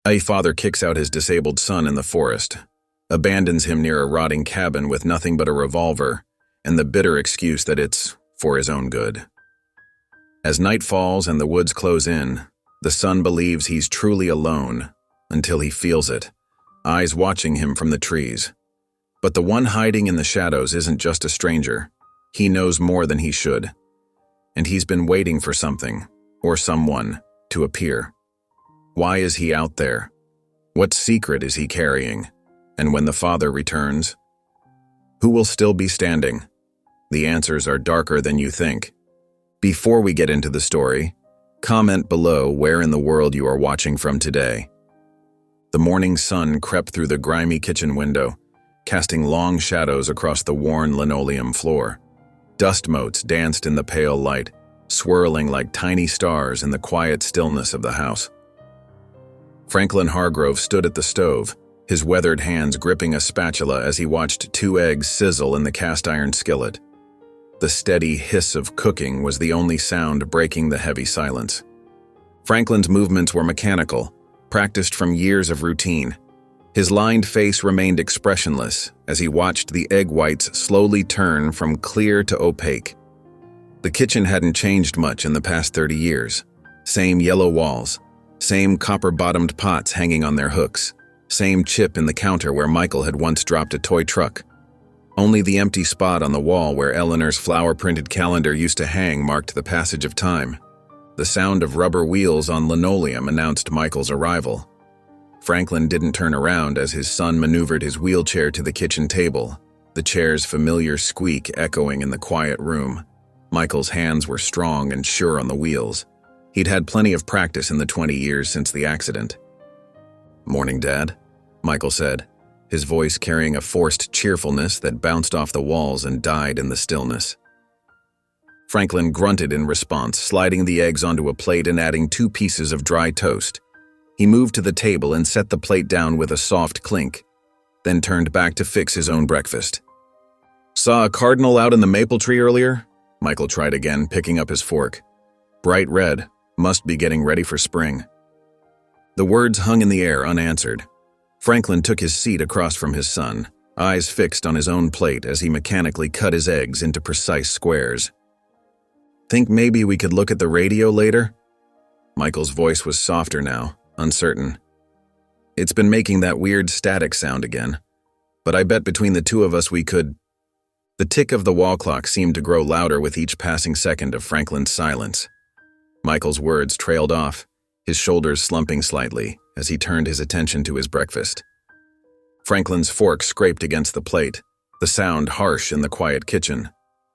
A father kicks out his disabled son in the forest, abandons him near a rotting cabin with nothing but a revolver and the bitter excuse that it's for his own good. As night falls and the woods close in, the son believes he's truly alone until he feels it, eyes watching him from the trees. But the one hiding in the shadows isn't just a stranger. He knows more than he should, and he's been waiting for something or someone to appear. Why is he out there? What secret is he carrying? And when the father returns, who will still be standing? The answers are darker than you think. Before we get into the story, comment below where in the world you are watching from today. The morning sun crept through the grimy kitchen window, casting long shadows across the worn linoleum floor. Dust motes danced in the pale light, swirling like tiny stars in the quiet stillness of the house. Franklin Hargrove stood at the stove, his weathered hands gripping a spatula as he watched 2 eggs sizzle in the cast-iron skillet. The steady hiss of cooking was the only sound breaking the heavy silence. Franklin's movements were mechanical, practiced from years of routine. His lined face remained expressionless as he watched the egg whites slowly turn from clear to opaque. The kitchen hadn't changed much in the past 30 years. Same yellow walls, same copper-bottomed pots hanging on their hooks, same chip in the counter where Michael had once dropped a toy truck. Only the empty spot on the wall where Eleanor's flower-printed calendar used to hang marked the passage of time. The sound of rubber wheels on linoleum announced Michael's arrival. Franklin didn't turn around as his son maneuvered his wheelchair to the kitchen table, the chair's familiar squeak echoing in the quiet room. Michael's hands were strong and sure on the wheels. He'd had plenty of practice in the 20 years since the accident. "Morning, Dad," Michael said, his voice carrying a forced cheerfulness that bounced off the walls and died in the stillness. Franklin grunted in response, sliding the eggs onto a plate and adding 2 pieces of dry toast. He moved to the table and set the plate down with a soft clink, then turned back to fix his own breakfast. "Saw a cardinal out in the maple tree earlier?" Michael tried again, picking up his fork. "Bright red, must be getting ready for spring." The words hung in the air unanswered. Franklin took his seat across from his son, eyes fixed on his own plate as he mechanically cut his eggs into precise squares. "Think maybe we could look at the radio later?" Michael's voice was softer now, uncertain. "It's been making that weird static sound again, but I bet between the 2 of us we could—" The tick of the wall clock seemed to grow louder with each passing second of Franklin's silence. Michael's words trailed off, his shoulders slumping slightly as he turned his attention to his breakfast. Franklin's fork scraped against the plate, the sound harsh in the quiet kitchen.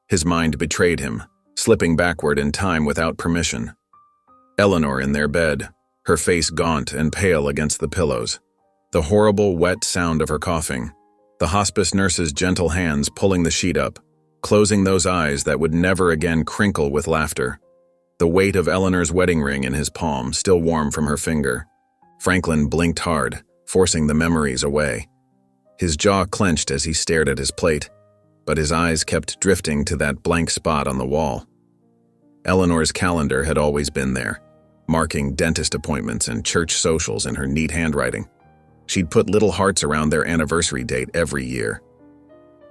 His mind betrayed him, slipping backward in time without permission. Eleanor in their bed, her face gaunt and pale against the pillows. The horrible, wet sound of her coughing. The hospice nurse's gentle hands pulling the sheet up, closing those eyes that would never again crinkle with laughter. The weight of Eleanor's wedding ring in his palm, still warm from her finger. Franklin blinked hard, forcing the memories away. His jaw clenched as he stared at his plate, but his eyes kept drifting to that blank spot on the wall. Eleanor's calendar had always been there, marking dentist appointments and church socials in her neat handwriting. She'd put little hearts around their anniversary date every year.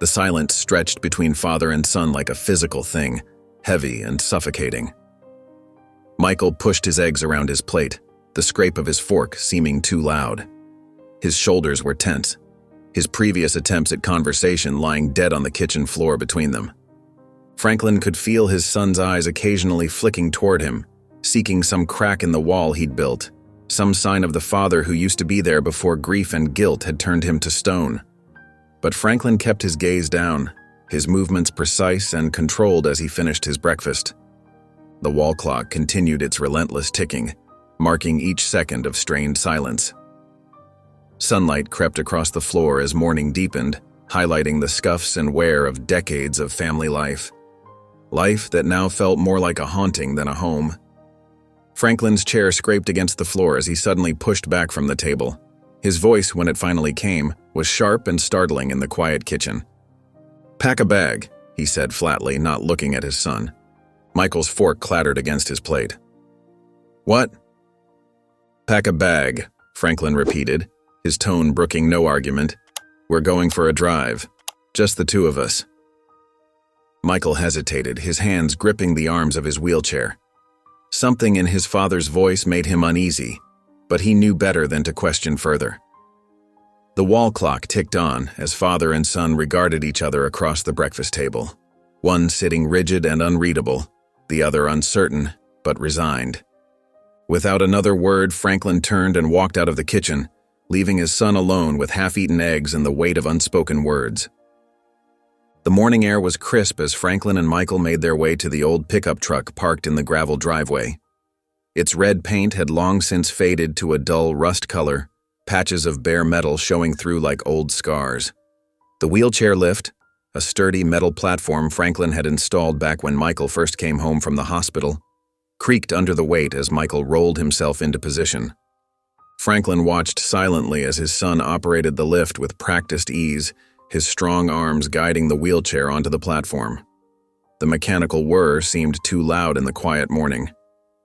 The silence stretched between father and son like a physical thing, heavy and suffocating. Michael pushed his eggs around his plate, the scrape of his fork seeming too loud. His shoulders were tense, his previous attempts at conversation lying dead on the kitchen floor between them. Franklin could feel his son's eyes occasionally flicking toward him, seeking some crack in the wall he'd built, some sign of the father who used to be there before grief and guilt had turned him to stone. But Franklin kept his gaze down, his movements precise and controlled as he finished his breakfast. The wall clock continued its relentless ticking, marking each second of strained silence. Sunlight crept across the floor as morning deepened, highlighting the scuffs and wear of decades of family life. Life that now felt more like a haunting than a home. Franklin's chair scraped against the floor as he suddenly pushed back from the table. His voice, when it finally came, was sharp and startling in the quiet kitchen. "Pack a bag," he said flatly, not looking at his son. Michael's fork clattered against his plate. "What?" "Pack a bag," Franklin repeated, his tone brooking no argument. "We're going for a drive. Just the two of us." Michael hesitated, his hands gripping the arms of his wheelchair. Something in his father's voice made him uneasy, but he knew better than to question further. The wall clock ticked on as father and son regarded each other across the breakfast table, one sitting rigid and unreadable, the other uncertain but resigned. Without another word, Franklin turned and walked out of the kitchen, leaving his son alone with half-eaten eggs and the weight of unspoken words. The morning air was crisp as Franklin and Michael made their way to the old pickup truck parked in the gravel driveway. Its red paint had long since faded to a dull rust color, patches of bare metal showing through like old scars. The wheelchair lift, a sturdy metal platform Franklin had installed back when Michael first came home from the hospital, creaked under the weight as Michael rolled himself into position. Franklin watched silently as his son operated the lift with practiced ease, his strong arms guiding the wheelchair onto the platform. The mechanical whir seemed too loud in the quiet morning,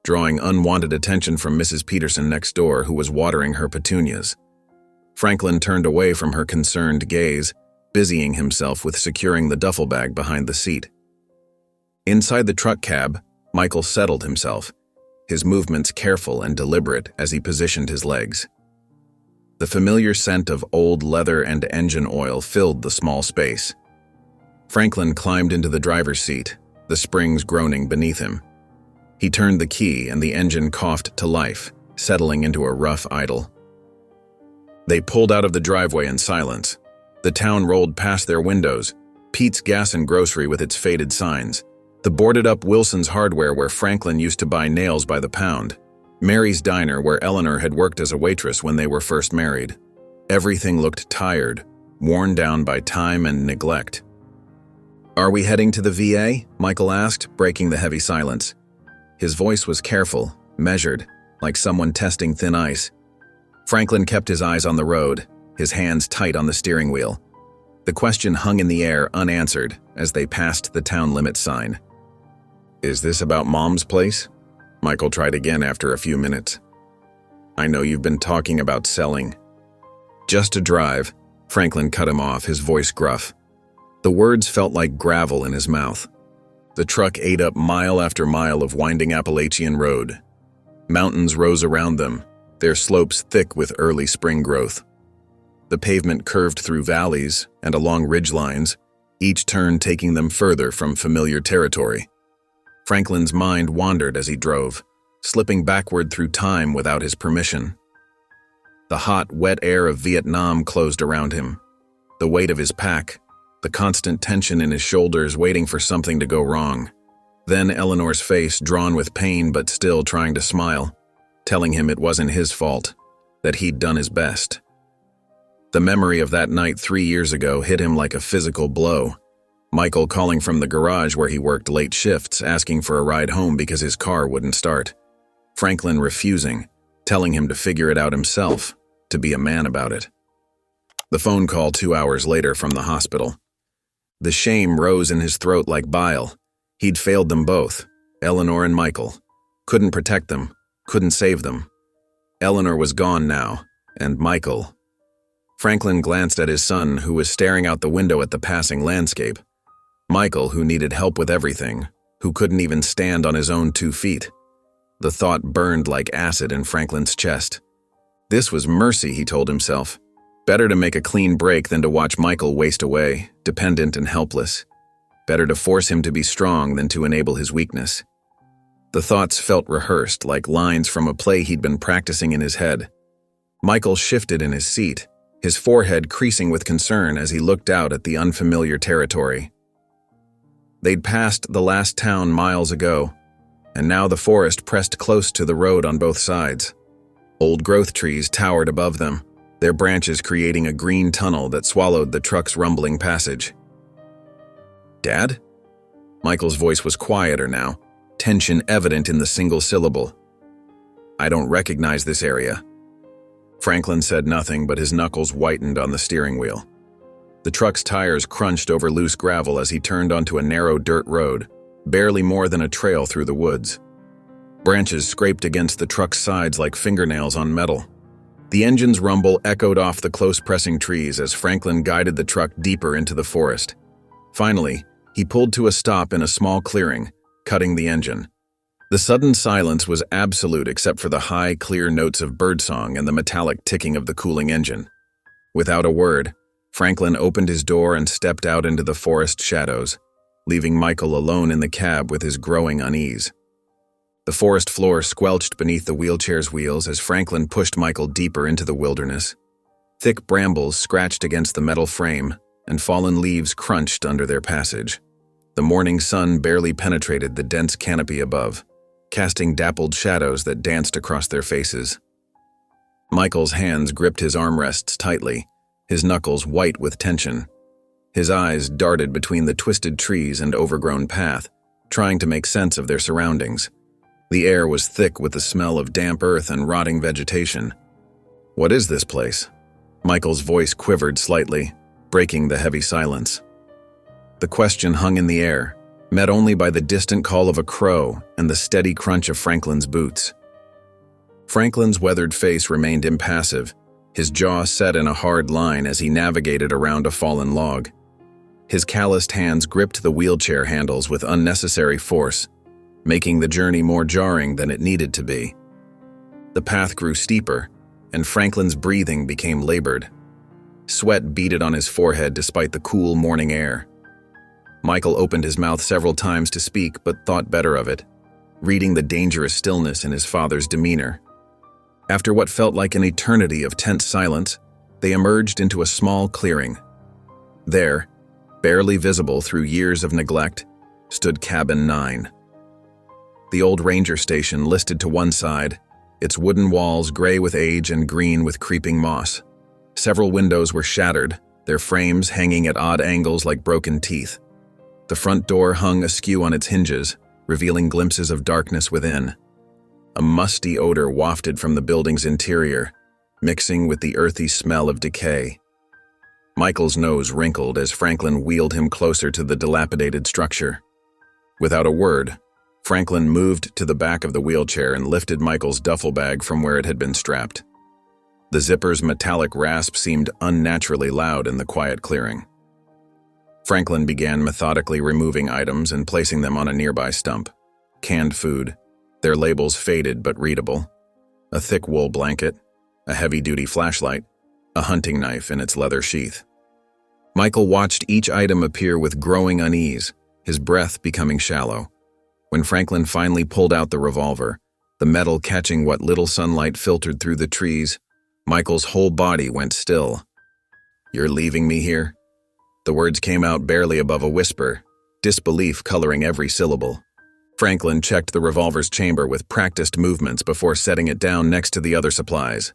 drawing unwanted attention from Mrs. Peterson next door, who was watering her petunias. Franklin turned away from her concerned gaze, busying himself with securing the duffel bag behind the seat. Inside the truck cab, Michael settled himself, his movements careful and deliberate as he positioned his legs. The familiar scent of old leather and engine oil filled the small space. Franklin climbed into the driver's seat, the springs groaning beneath him. He turned the key and the engine coughed to life, settling into a rough idle. They pulled out of the driveway in silence. The town rolled past their windows, Pete's Gas and Grocery with its faded signs, the boarded-up Wilson's Hardware where Franklin used to buy nails by the pound, Mary's Diner where Eleanor had worked as a waitress when they were first married. Everything looked tired, worn down by time and neglect. "Are we heading to the VA?" Michael asked, breaking the heavy silence. His voice was careful, measured, like someone testing thin ice. Franklin kept his eyes on the road, his hands tight on the steering wheel. The question hung in the air unanswered as they passed the town limit sign. "Is this about Mom's place?" Michael tried again after a few minutes. "I know you've been talking about selling." "Just a drive," Franklin cut him off, his voice gruff. The words felt like gravel in his mouth. The truck ate up mile after mile of winding Appalachian road. Mountains rose around them, their slopes thick with early spring growth. The pavement curved through valleys and along ridgelines, each turn taking them further from familiar territory. Franklin's mind wandered as he drove, slipping backward through time without his permission. The hot, wet air of Vietnam closed around him. The weight of his pack, the constant tension in his shoulders waiting for something to go wrong. Then Eleanor's face drawn with pain but still trying to smile, telling him it wasn't his fault, that he'd done his best. The memory of that night 3 years ago hit him like a physical blow. Michael calling from the garage where he worked late shifts, asking for a ride home because his car wouldn't start. Franklin refusing, telling him to figure it out himself, to be a man about it. The phone call 2 hours later from the hospital. The shame rose in his throat like bile. He'd failed them both, Eleanor and Michael. Couldn't protect them, couldn't save them. Eleanor was gone now, and Michael. Franklin glanced at his son, who was staring out the window at the passing landscape. Michael, who needed help with everything, who couldn't even stand on his own 2 feet. The thought burned like acid in Franklin's chest. This was mercy, he told himself. Better to make a clean break than to watch Michael waste away, dependent and helpless. Better to force him to be strong than to enable his weakness. The thoughts felt rehearsed, like lines from a play he'd been practicing in his head. Michael shifted in his seat, his forehead creasing with concern as he looked out at the unfamiliar territory. They'd passed the last town miles ago, and now the forest pressed close to the road on both sides. Old growth trees towered above them, their branches creating a green tunnel that swallowed the truck's rumbling passage. "Dad?" Michael's voice was quieter now, tension evident in the single syllable. "I don't recognize this area." Franklin said nothing, but his knuckles whitened on the steering wheel. The truck's tires crunched over loose gravel as he turned onto a narrow dirt road, barely more than a trail through the woods. Branches scraped against the truck's sides like fingernails on metal. The engine's rumble echoed off the close-pressing trees as Franklin guided the truck deeper into the forest. Finally, he pulled to a stop in a small clearing, cutting the engine. The sudden silence was absolute except for the high, clear notes of birdsong and the metallic ticking of the cooling engine. Without a word, Franklin opened his door and stepped out into the forest shadows, leaving Michael alone in the cab with his growing unease. The forest floor squelched beneath the wheelchair's wheels as Franklin pushed Michael deeper into the wilderness. Thick brambles scratched against the metal frame, and fallen leaves crunched under their passage. The morning sun barely penetrated the dense canopy above, casting dappled shadows that danced across their faces. Michael's hands gripped his armrests tightly, his knuckles white with tension. His eyes darted between the twisted trees and overgrown path, trying to make sense of their surroundings. The air was thick with the smell of damp earth and rotting vegetation. "What is this place?" Michael's voice quivered slightly, breaking the heavy silence. The question hung in the air, met only by the distant call of a crow and the steady crunch of Franklin's boots. Franklin's weathered face remained impassive, his jaw set in a hard line as he navigated around a fallen log. His calloused hands gripped the wheelchair handles with unnecessary force, making the journey more jarring than it needed to be. The path grew steeper, and Franklin's breathing became labored. Sweat beaded on his forehead despite the cool morning air. Michael opened his mouth several times to speak but thought better of it, reading the dangerous stillness in his father's demeanor. After what felt like an eternity of tense silence, they emerged into a small clearing. There, barely visible through years of neglect, stood Cabin 9. The old ranger station listed to one side, its wooden walls gray with age and green with creeping moss. Several windows were shattered, their frames hanging at odd angles like broken teeth. The front door hung askew on its hinges, revealing glimpses of darkness within. A musty odor wafted from the building's interior, mixing with the earthy smell of decay. Michael's nose wrinkled as Franklin wheeled him closer to the dilapidated structure. Without a word, Franklin moved to the back of the wheelchair and lifted Michael's duffel bag from where it had been strapped. The zipper's metallic rasp seemed unnaturally loud in the quiet clearing. Franklin began methodically removing items and placing them on a nearby stump. Canned food, their labels faded but readable, a thick wool blanket, a heavy-duty flashlight, a hunting knife in its leather sheath. Michael watched each item appear with growing unease, his breath becoming shallow. When Franklin finally pulled out the revolver, the metal catching what little sunlight filtered through the trees, Michael's whole body went still. "You're leaving me here?" The words came out barely above a whisper, disbelief coloring every syllable. Franklin checked the revolver's chamber with practiced movements before setting it down next to the other supplies.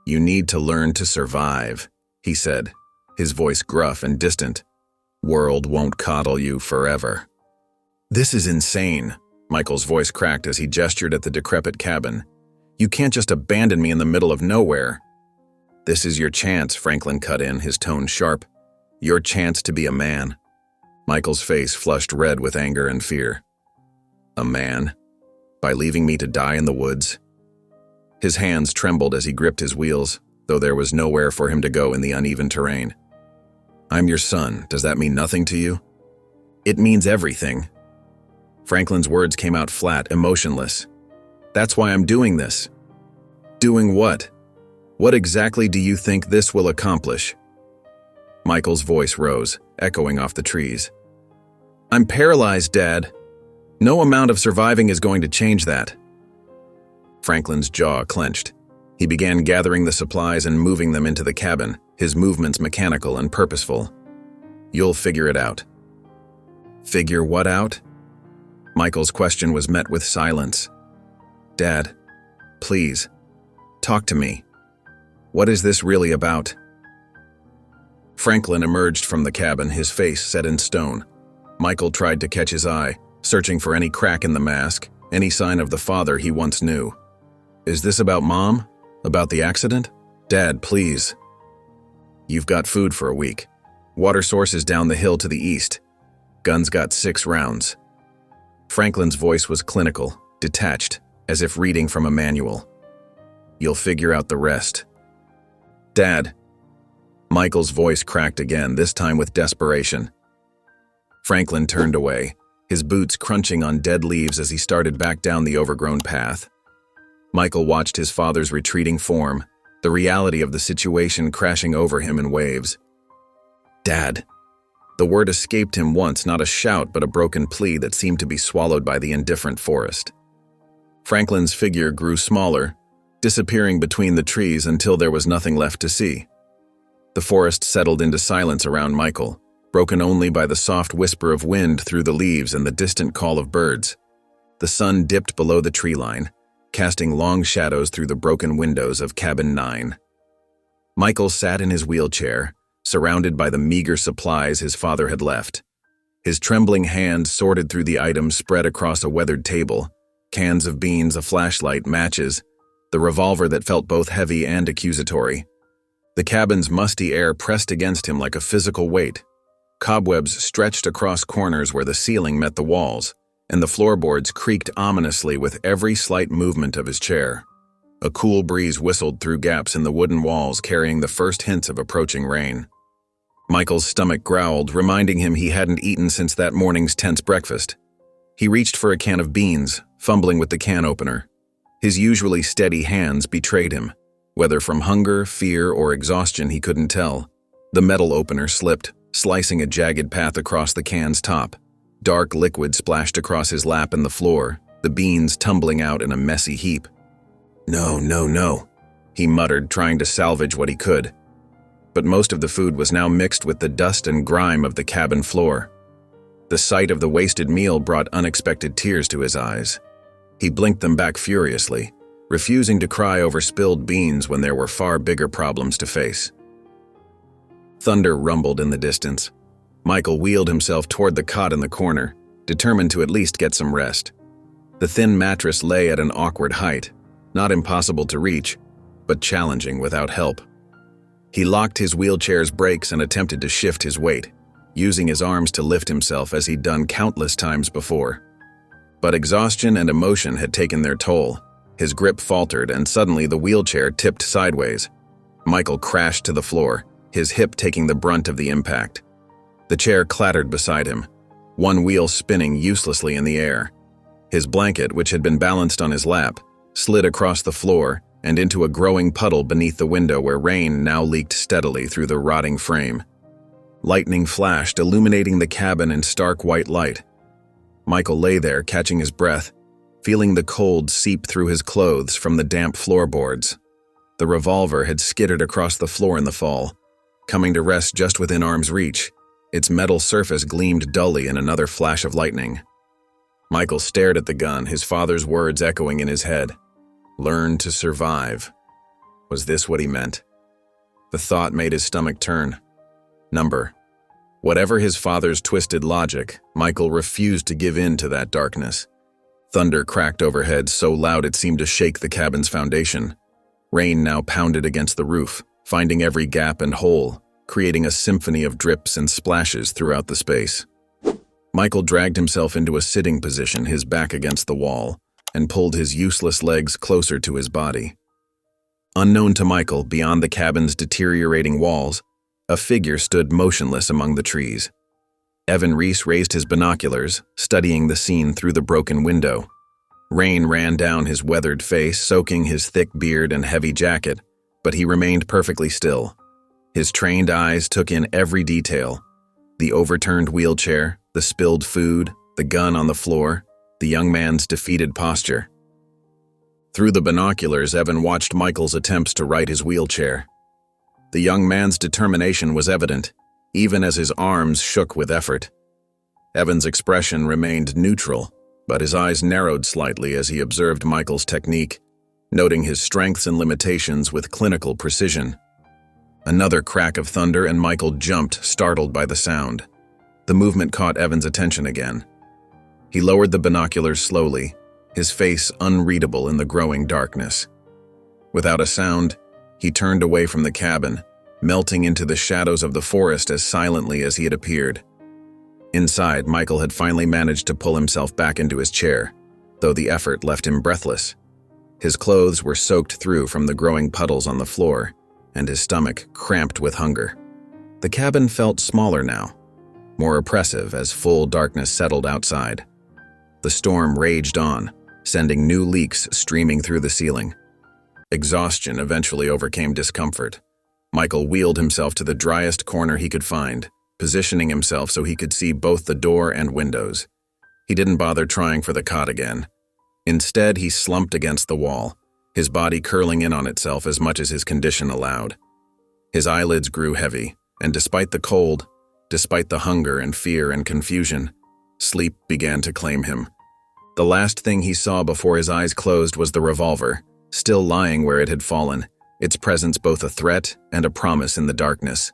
"You need to learn to survive," he said, his voice gruff and distant. "World won't coddle you forever." "This is insane," Michael's voice cracked as he gestured at the decrepit cabin. "You can't just abandon me in the middle of nowhere." "This is your chance," Franklin cut in, his tone sharp. "Your chance to be a man." Michael's face flushed red with anger and fear. "A man? By leaving me to die in the woods?" His hands trembled as he gripped his wheels, though there was nowhere for him to go in the uneven terrain. "I'm your son. Does that mean nothing to you?" "It means everything." Franklin's words came out flat, emotionless. "That's why I'm doing this." "Doing what? What exactly do you think this will accomplish?" Michael's voice rose, echoing off the trees. "I'm paralyzed, Dad. No amount of surviving is going to change that." Franklin's jaw clenched. He began gathering the supplies and moving them into the cabin, his movements mechanical and purposeful. "You'll figure it out." "Figure what out?" Michael's question was met with silence. "Dad, please, talk to me. What is this really about?" Franklin emerged from the cabin, his face set in stone. Michael tried to catch his eye, searching for any crack in the mask, any sign of the father he once knew. "Is this about Mom? About the accident?" "Dad, please." "You've got food for a week. Water source is down the hill to the east. Gun's got 6 rounds. Franklin's voice was clinical, detached, as if reading from a manual. You'll figure out the rest." "Dad." Michael's voice cracked again, this time with desperation. Franklin turned away, his boots crunching on dead leaves as he started back down the overgrown path. Michael watched his father's retreating form, the reality of the situation crashing over him in waves. "Dad." The word escaped him once, not a shout but a broken plea that seemed to be swallowed by the indifferent forest. Franklin's figure grew smaller, disappearing between the trees until there was nothing left to see. The forest settled into silence around Michael, broken only by the soft whisper of wind through the leaves and the distant call of birds. The sun dipped below the tree line, casting long shadows through the broken windows of Cabin 9. Michael sat in his wheelchair, surrounded by the meager supplies his father had left. His trembling hand sorted through the items spread across a weathered table: cans of beans, a flashlight, matches, the revolver that felt both heavy and accusatory. The cabin's musty air pressed against him like a physical weight. Cobwebs stretched across corners where the ceiling met the walls, and the floorboards creaked ominously with every slight movement of his chair. A cool breeze whistled through gaps in the wooden walls, carrying the first hints of approaching rain. Michael's stomach growled, reminding him he hadn't eaten since that morning's tense breakfast. He reached for a can of beans, fumbling with the can opener. His usually steady hands betrayed him. Whether from hunger, fear, or exhaustion, he couldn't tell. The metal opener slipped, slicing a jagged path across the can's top. Dark liquid splashed across his lap and the floor, the beans tumbling out in a messy heap. "No, no, no," he muttered, trying to salvage what he could. But most of the food was now mixed with the dust and grime of the cabin floor. The sight of the wasted meal brought unexpected tears to his eyes. He blinked them back furiously, refusing to cry over spilled beans when there were far bigger problems to face. Thunder rumbled in the distance. Michael wheeled himself toward the cot in the corner, determined to at least get some rest. The thin mattress lay at an awkward height, not impossible to reach, but challenging without help. He locked his wheelchair's brakes and attempted to shift his weight, using his arms to lift himself as he'd done countless times before. But exhaustion and emotion had taken their toll. His grip faltered, and suddenly the wheelchair tipped sideways. Michael crashed to the floor, his hip taking the brunt of the impact. The chair clattered beside him, one wheel spinning uselessly in the air. His blanket, which had been balanced on his lap, slid across the floor and into a growing puddle beneath the window where rain now leaked steadily through the rotting frame. Lightning flashed, illuminating the cabin in stark white light. Michael lay there, catching his breath, feeling the cold seep through his clothes from the damp floorboards. The revolver had skittered across the floor in the fall, coming to rest just within arm's reach. Its metal surface gleamed dully in another flash of lightning. Michael stared at the gun, his father's words echoing in his head. Learn to survive. Was this what he meant? The thought made his stomach turn. Number. Whatever his father's twisted logic, Michael refused to give in to that darkness. Thunder cracked overhead so loud it seemed to shake the cabin's foundation. Rain now pounded against the roof, finding every gap and hole, creating a symphony of drips and splashes throughout the space. Michael dragged himself into a sitting position, his back against the wall, and pulled his useless legs closer to his body. Unknown to Michael, beyond the cabin's deteriorating walls, a figure stood motionless among the trees. Evan Reese raised his binoculars, studying the scene through the broken window. Rain ran down his weathered face, soaking his thick beard and heavy jacket, but he remained perfectly still. His trained eyes took in every detail: the overturned wheelchair, the spilled food, the gun on the floor, the young man's defeated posture. Through the binoculars, Evan watched Michael's attempts to right his wheelchair. The young man's determination was evident, even as his arms shook with effort. Evan's expression remained neutral, but his eyes narrowed slightly as he observed Michael's technique, noting his strengths and limitations with clinical precision. Another crack of thunder and Michael jumped, startled by the sound. The movement caught Evan's attention again. He lowered the binoculars slowly, his face unreadable in the growing darkness. Without a sound, he turned away from the cabin, melting into the shadows of the forest as silently as he had appeared. Inside, Michael had finally managed to pull himself back into his chair, though the effort left him breathless. His clothes were soaked through from the growing puddles on the floor, and his stomach cramped with hunger. The cabin felt smaller now, more oppressive as full darkness settled outside. The storm raged on, sending new leaks streaming through the ceiling. Exhaustion eventually overcame discomfort. Michael wheeled himself to the driest corner he could find, positioning himself so he could see both the door and windows. He didn't bother trying for the cot again. Instead, he slumped against the wall, his body curling in on itself as much as his condition allowed. His eyelids grew heavy, and despite the cold, despite the hunger and fear and confusion, sleep began to claim him. The last thing he saw before his eyes closed was the revolver, still lying where it had fallen, its presence both a threat and a promise in the darkness.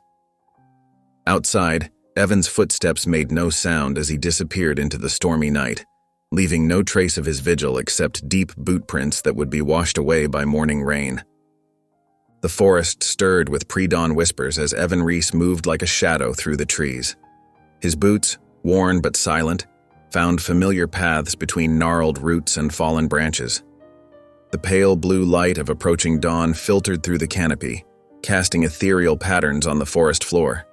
Outside, Evan's footsteps made no sound as he disappeared into the stormy night, leaving no trace of his vigil except deep boot prints that would be washed away by morning rain. The forest stirred with pre-dawn whispers as Evan Reese moved like a shadow through the trees. His boots, worn but silent, found familiar paths between gnarled roots and fallen branches. The pale blue light of approaching dawn filtered through the canopy, casting ethereal patterns on the forest floor.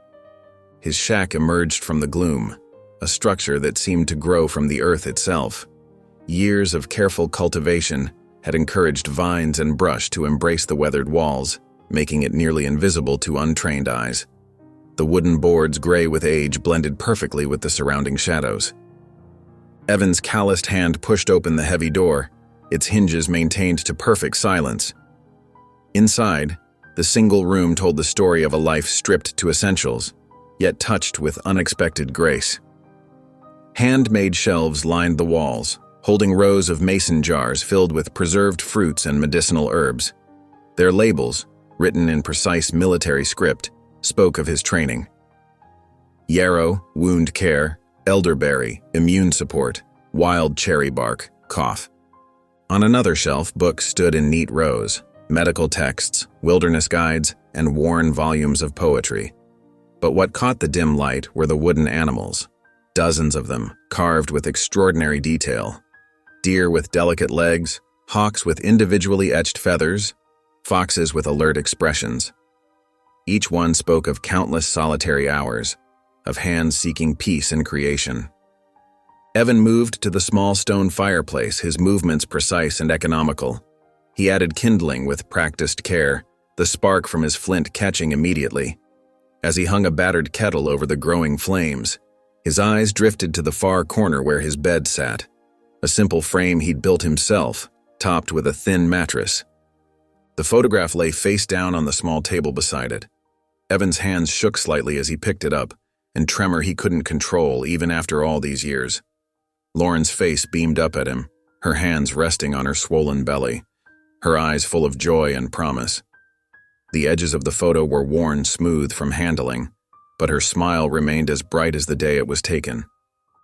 His shack emerged from the gloom, a structure that seemed to grow from the earth itself. Years of careful cultivation had encouraged vines and brush to embrace the weathered walls, making it nearly invisible to untrained eyes. The wooden boards, gray with age, blended perfectly with the surrounding shadows. Evan's calloused hand pushed open the heavy door, its hinges maintained to perfect silence. Inside, the single room told the story of a life stripped to essentials, yet touched with unexpected grace. Handmade shelves lined the walls, holding rows of mason jars filled with preserved fruits and medicinal herbs. Their labels, written in precise military script, spoke of his training. Yarrow, wound care; elderberry, immune support; wild cherry bark, cough. On another shelf, books stood in neat rows, medical texts, wilderness guides, and worn volumes of poetry. But what caught the dim light were the wooden animals, dozens of them, carved with extraordinary detail. Deer with delicate legs, hawks with individually etched feathers, foxes with alert expressions. Each one spoke of countless solitary hours, of hands seeking peace in creation. Evan moved to the small stone fireplace, his movements precise and economical. He added kindling with practiced care, the spark from his flint catching immediately. As he hung a battered kettle over the growing flames, his eyes drifted to the far corner where his bed sat, a simple frame he'd built himself, topped with a thin mattress. The photograph lay face down on the small table beside it. Evan's hands shook slightly as he picked it up, a tremor he couldn't control even after all these years. Lauren's face beamed up at him, her hands resting on her swollen belly, her eyes full of joy and promise. The edges of the photo were worn smooth from handling, but her smile remained as bright as the day it was taken.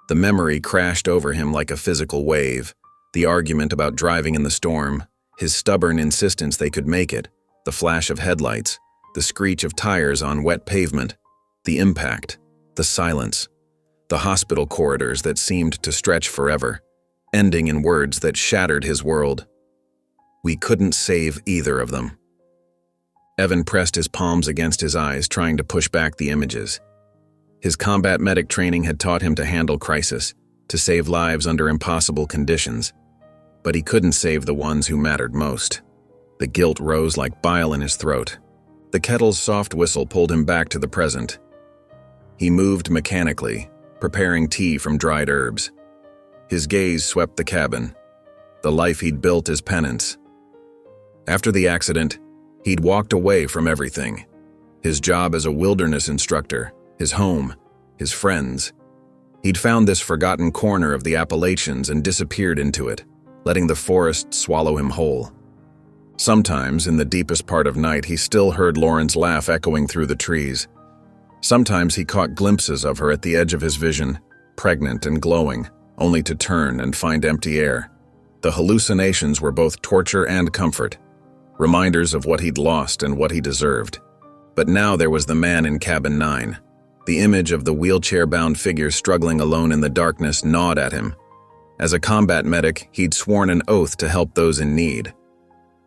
The memory crashed over him like a physical wave, the argument about driving in the storm, his stubborn insistence they could make it, the flash of headlights, the screech of tires on wet pavement, the impact, the silence, the hospital corridors that seemed to stretch forever, ending in words that shattered his world. We couldn't save either of them. Evan pressed his palms against his eyes, trying to push back the images. His combat medic training had taught him to handle crisis, to save lives under impossible conditions. But he couldn't save the ones who mattered most. The guilt rose like bile in his throat. The kettle's soft whistle pulled him back to the present. He moved mechanically, preparing tea from dried herbs. His gaze swept the cabin, the life he'd built as penance. After the accident, he'd walked away from everything. His job as a wilderness instructor, his home, his friends. He'd found this forgotten corner of the Appalachians and disappeared into it, letting the forest swallow him whole. Sometimes, in the deepest part of night, he still heard Lauren's laugh echoing through the trees. Sometimes he caught glimpses of her at the edge of his vision, pregnant and glowing, only to turn and find empty air. The hallucinations were both torture and comfort, reminders of what he'd lost and what he deserved. But now there was the man in cabin 9. The image of the wheelchair-bound figure struggling alone in the darkness gnawed at him. As a combat medic, he'd sworn an oath to help those in need,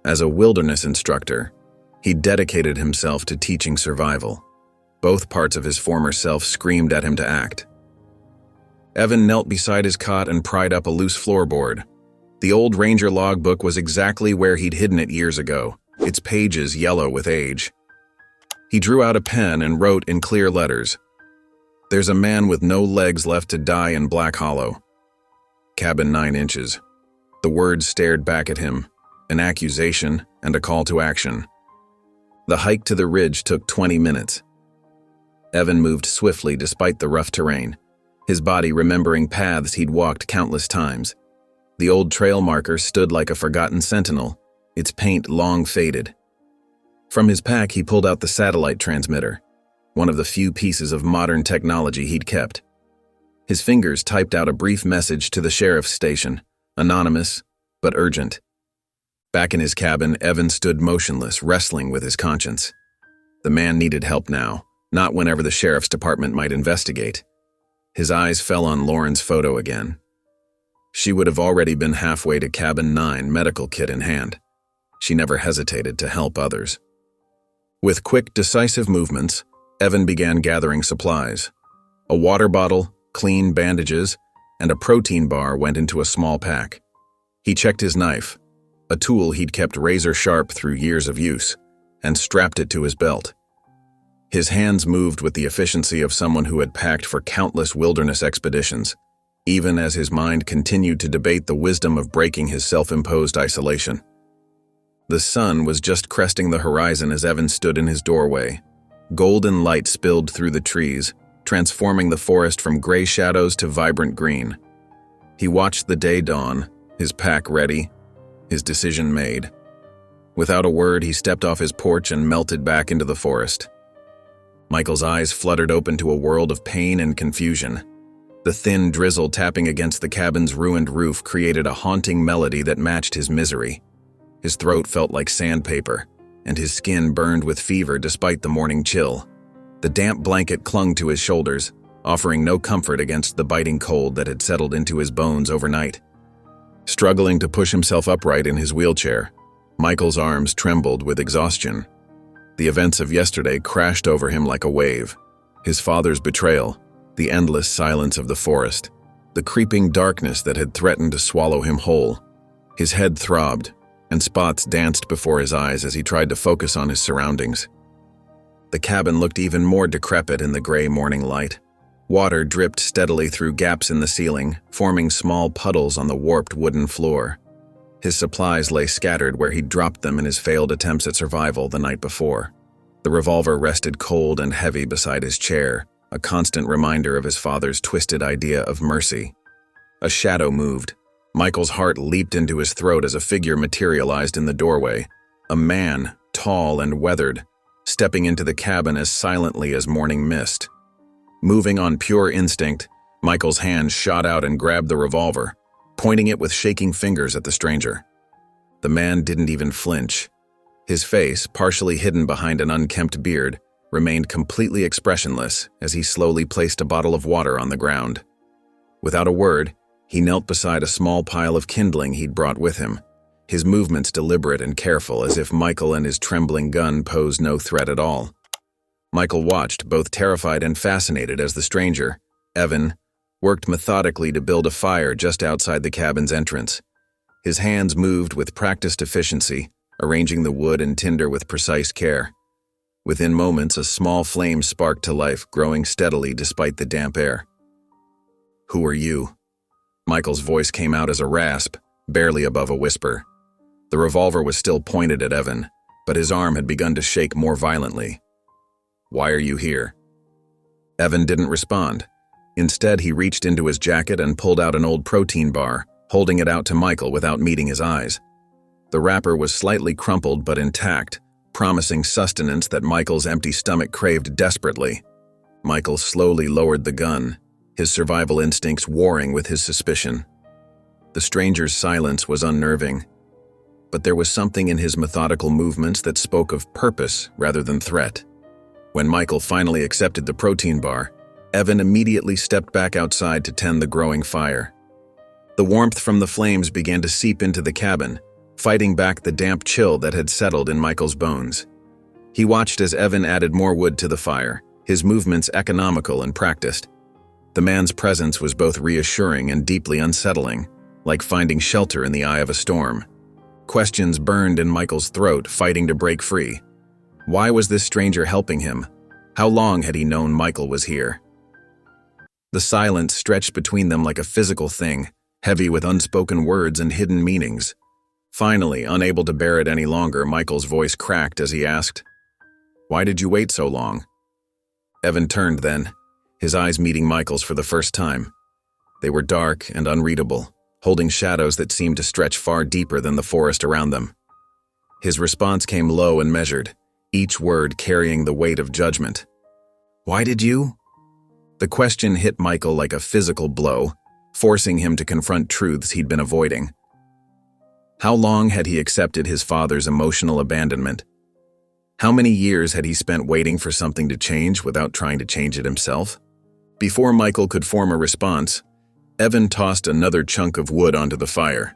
As a wilderness instructor, he dedicated himself to teaching survival. Both parts of his former self screamed at him to act. Evan knelt beside his cot and pried up a loose floorboard. The old ranger logbook was exactly where he'd hidden it years ago, its pages yellow with age. He drew out a pen and wrote in clear letters, "There's a man with no legs left to die in Black Hollow. Cabin 9 inches. The words stared back at him, an accusation and a call to action. The hike to the ridge took 20 minutes. Evan moved swiftly despite the rough terrain, his body remembering paths he'd walked countless times. The old trail marker stood like a forgotten sentinel, its paint long faded. From his pack, he pulled out the satellite transmitter, one of the few pieces of modern technology he'd kept. His fingers typed out a brief message to the sheriff's station, anonymous, but urgent. Back in his cabin, Evan stood motionless, wrestling with his conscience. The man needed help now, not whenever the sheriff's department might investigate. His eyes fell on Lauren's photo again. She would have already been halfway to Cabin 9, medical kit in hand. She never hesitated to help others. With quick, decisive movements, Evan began gathering supplies. A water bottle, clean bandages, and a protein bar went into a small pack. He checked his knife, a tool he'd kept razor-sharp through years of use, and strapped it to his belt. His hands moved with the efficiency of someone who had packed for countless wilderness expeditions, even as his mind continued to debate the wisdom of breaking his self-imposed isolation. The sun was just cresting the horizon as Evan stood in his doorway. Golden light spilled through the trees, transforming the forest from gray shadows to vibrant green. He watched the day dawn, his pack ready, his decision made. Without a word, he stepped off his porch and melted back into the forest. Michael's eyes fluttered open to a world of pain and confusion. The thin drizzle tapping against the cabin's ruined roof created a haunting melody that matched his misery. His throat felt like sandpaper, and his skin burned with fever despite the morning chill. The damp blanket clung to his shoulders, offering no comfort against the biting cold that had settled into his bones overnight. Struggling to push himself upright in his wheelchair, Michael's arms trembled with exhaustion. The events of yesterday crashed over him like a wave. His father's betrayal, the endless silence of the forest, the creeping darkness that had threatened to swallow him whole. His head throbbed, and spots danced before his eyes as he tried to focus on his surroundings. The cabin looked even more decrepit in the gray morning light. Water dripped steadily through gaps in the ceiling, forming small puddles on the warped wooden floor. His supplies lay scattered where he'd dropped them in his failed attempts at survival the night before. The revolver rested cold and heavy beside his chair, a constant reminder of his father's twisted idea of mercy. A shadow moved. Michael's heart leaped into his throat as a figure materialized in the doorway. A man, tall and weathered, stepping into the cabin as silently as morning mist. Moving on pure instinct, Michael's hand shot out and grabbed the revolver, pointing it with shaking fingers at the stranger. The man didn't even flinch. His face, partially hidden behind an unkempt beard, remained completely expressionless as he slowly placed a bottle of water on the ground. Without a word, he knelt beside a small pile of kindling he'd brought with him, his movements deliberate and careful as if Michael and his trembling gun posed no threat at all. Michael watched, both terrified and fascinated, as the stranger, Evan, worked methodically to build a fire just outside the cabin's entrance. His hands moved with practiced efficiency, arranging the wood and tinder with precise care. Within moments, a small flame sparked to life, growing steadily despite the damp air. "Who are you?" Michael's voice came out as a rasp, barely above a whisper. The revolver was still pointed at Evan, but his arm had begun to shake more violently. "Why are you here?" Evan didn't respond. Instead, he reached into his jacket and pulled out an old protein bar, holding it out to Michael without meeting his eyes. The wrapper was slightly crumpled but intact, promising sustenance that Michael's empty stomach craved desperately. Michael slowly lowered the gun, his survival instincts warring with his suspicion. The stranger's silence was unnerving, but there was something in his methodical movements that spoke of purpose rather than threat. When Michael finally accepted the protein bar, Evan immediately stepped back outside to tend the growing fire. The warmth from the flames began to seep into the cabin, fighting back the damp chill that had settled in Michael's bones. He watched as Evan added more wood to the fire, his movements economical and practiced. The man's presence was both reassuring and deeply unsettling, like finding shelter in the eye of a storm. Questions burned in Michael's throat, fighting to break free. Why was this stranger helping him? How long had he known Michael was here? The silence stretched between them like a physical thing, heavy with unspoken words and hidden meanings. Finally, unable to bear it any longer, Michael's voice cracked as he asked, "Why did you wait so long?" Evan turned then, his eyes meeting Michael's for the first time. They were dark and unreadable, holding shadows that seemed to stretch far deeper than the forest around them. His response came low and measured, each word carrying the weight of judgment. "Why did you?" The question hit Michael like a physical blow, forcing him to confront truths he'd been avoiding. How long had he accepted his father's emotional abandonment? How many years had he spent waiting for something to change without trying to change it himself? Before Michael could form a response, Evan tossed another chunk of wood onto the fire.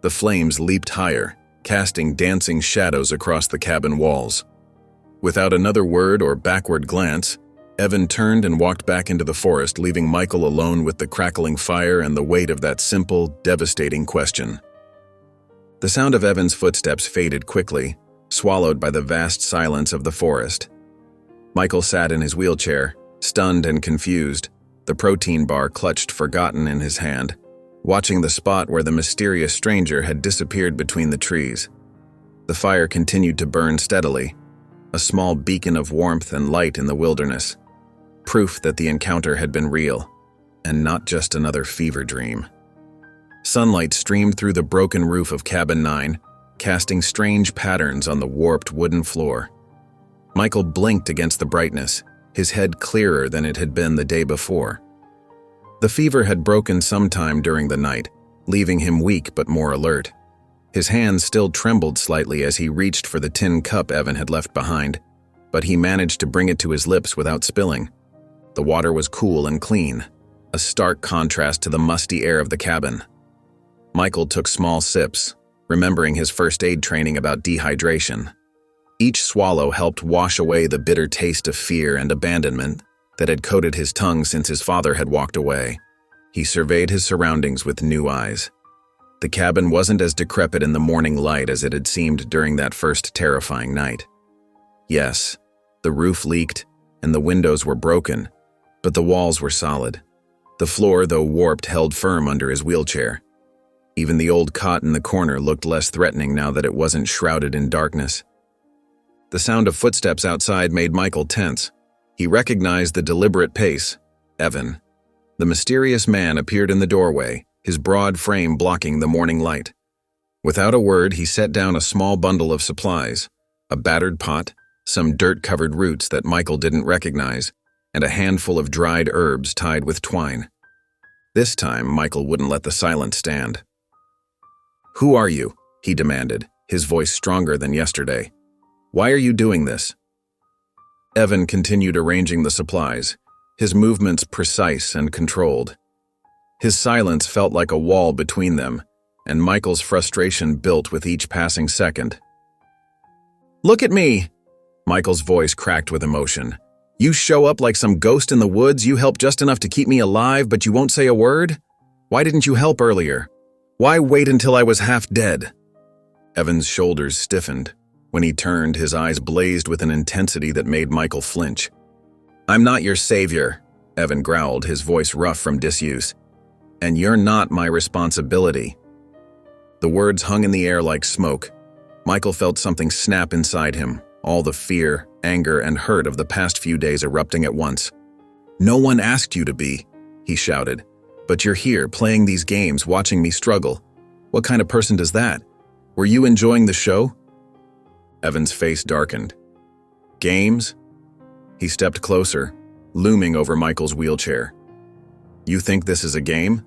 The flames leaped higher, casting dancing shadows across the cabin walls. Without another word or backward glance, Evan turned and walked back into the forest, leaving Michael alone with the crackling fire and the weight of that simple, devastating question. The sound of Evan's footsteps faded quickly, swallowed by the vast silence of the forest. Michael sat in his wheelchair, stunned and confused, the protein bar clutched forgotten in his hand, watching the spot where the mysterious stranger had disappeared between the trees. The fire continued to burn steadily, a small beacon of warmth and light in the wilderness, proof that the encounter had been real, and not just another fever dream. Sunlight streamed through the broken roof of Cabin 9, casting strange patterns on the warped wooden floor. Michael blinked against the brightness, his head clearer than it had been the day before. The fever had broken sometime during the night, leaving him weak but more alert. His hands still trembled slightly as he reached for the tin cup Evan had left behind, but he managed to bring it to his lips without spilling. The water was cool and clean, a stark contrast to the musty air of the cabin. Michael took small sips, remembering his first aid training about dehydration. Each swallow helped wash away the bitter taste of fear and abandonment that had coated his tongue since his father had walked away. He surveyed his surroundings with new eyes. The cabin wasn't as decrepit in the morning light as it had seemed during that first terrifying night. Yes, the roof leaked and the windows were broken, but the walls were solid. The floor, though warped, held firm under his wheelchair. Even the old cot in the corner looked less threatening now that it wasn't shrouded in darkness. The sound of footsteps outside made Michael tense. He recognized the deliberate pace. Evan. The mysterious man appeared in the doorway, his broad frame blocking the morning light. Without a word, he set down a small bundle of supplies, a battered pot, some dirt-covered roots that Michael didn't recognize, and a handful of dried herbs tied with twine. This time, Michael wouldn't let the silence stand. "Who are you?" he demanded, his voice stronger than yesterday. "Why are you doing this?" Evan continued arranging the supplies, his movements precise and controlled. His silence felt like a wall between them, and Michael's frustration built with each passing second. "Look at me!" Michael's voice cracked with emotion. "You show up like some ghost in the woods, you help just enough to keep me alive, but you won't say a word? Why didn't you help earlier? Why wait until I was half dead?" Evan's shoulders stiffened. When he turned, his eyes blazed with an intensity that made Michael flinch. "I'm not your savior," Evan growled, his voice rough from disuse. "And you're not my responsibility." The words hung in the air like smoke. Michael felt something snap inside him, all the fear, anger, and hurt of the past few days erupting at once. "No one asked you to be," he shouted. "But you're here, playing these games, watching me struggle. What kind of person does that? Were you enjoying the show?" Evan's face darkened. "Games?" He stepped closer, looming over Michael's wheelchair. "You think this is a game?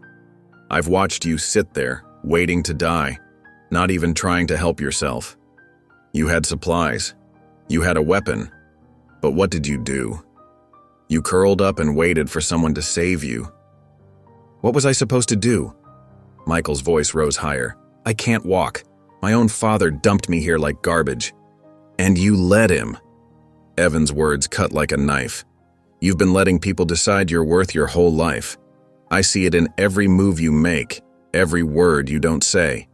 I've watched you sit there, waiting to die, not even trying to help yourself. You had supplies. You had a weapon. But what did you do? You curled up and waited for someone to save you. What was I supposed to do?" Michael's voice rose higher. "I can't walk. My own father dumped me here like garbage. And you let him. Evan's words cut like a knife. You've been letting people decide your worth your whole life. I see it in every move you make, every word you don't say.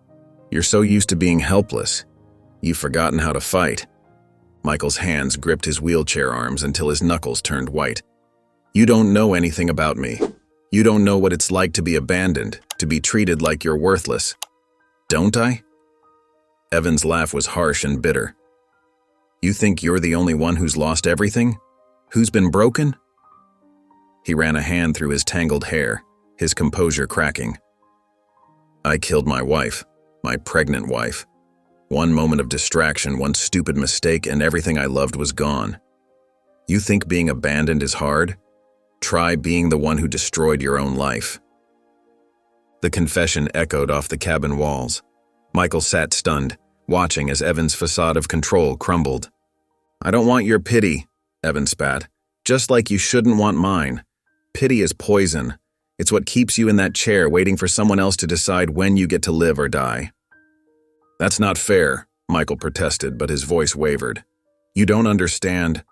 You're so used to being helpless. You've forgotten how to fight. Michael's hands gripped his wheelchair arms until his knuckles turned white. You don't know anything about me. You don't know what it's like to be abandoned, to be treated like you're worthless. Don't I? Evan's laugh was harsh and bitter. You think you're the only one who's lost everything? Who's been broken? He ran a hand through his tangled hair, his composure cracking. I killed my wife, my pregnant wife. One moment of distraction, one stupid mistake, and everything I loved was gone. You think being abandoned is hard? Try being the one who destroyed your own life. The confession echoed off the cabin walls. Michael sat stunned, watching as Evan's facade of control crumbled. I don't want your pity, Evan spat. Just like you shouldn't want mine. Pity is poison. It's what keeps you in that chair waiting for someone else to decide when you get to live or die. That's not fair, Michael protested, but his voice wavered. You don't understand.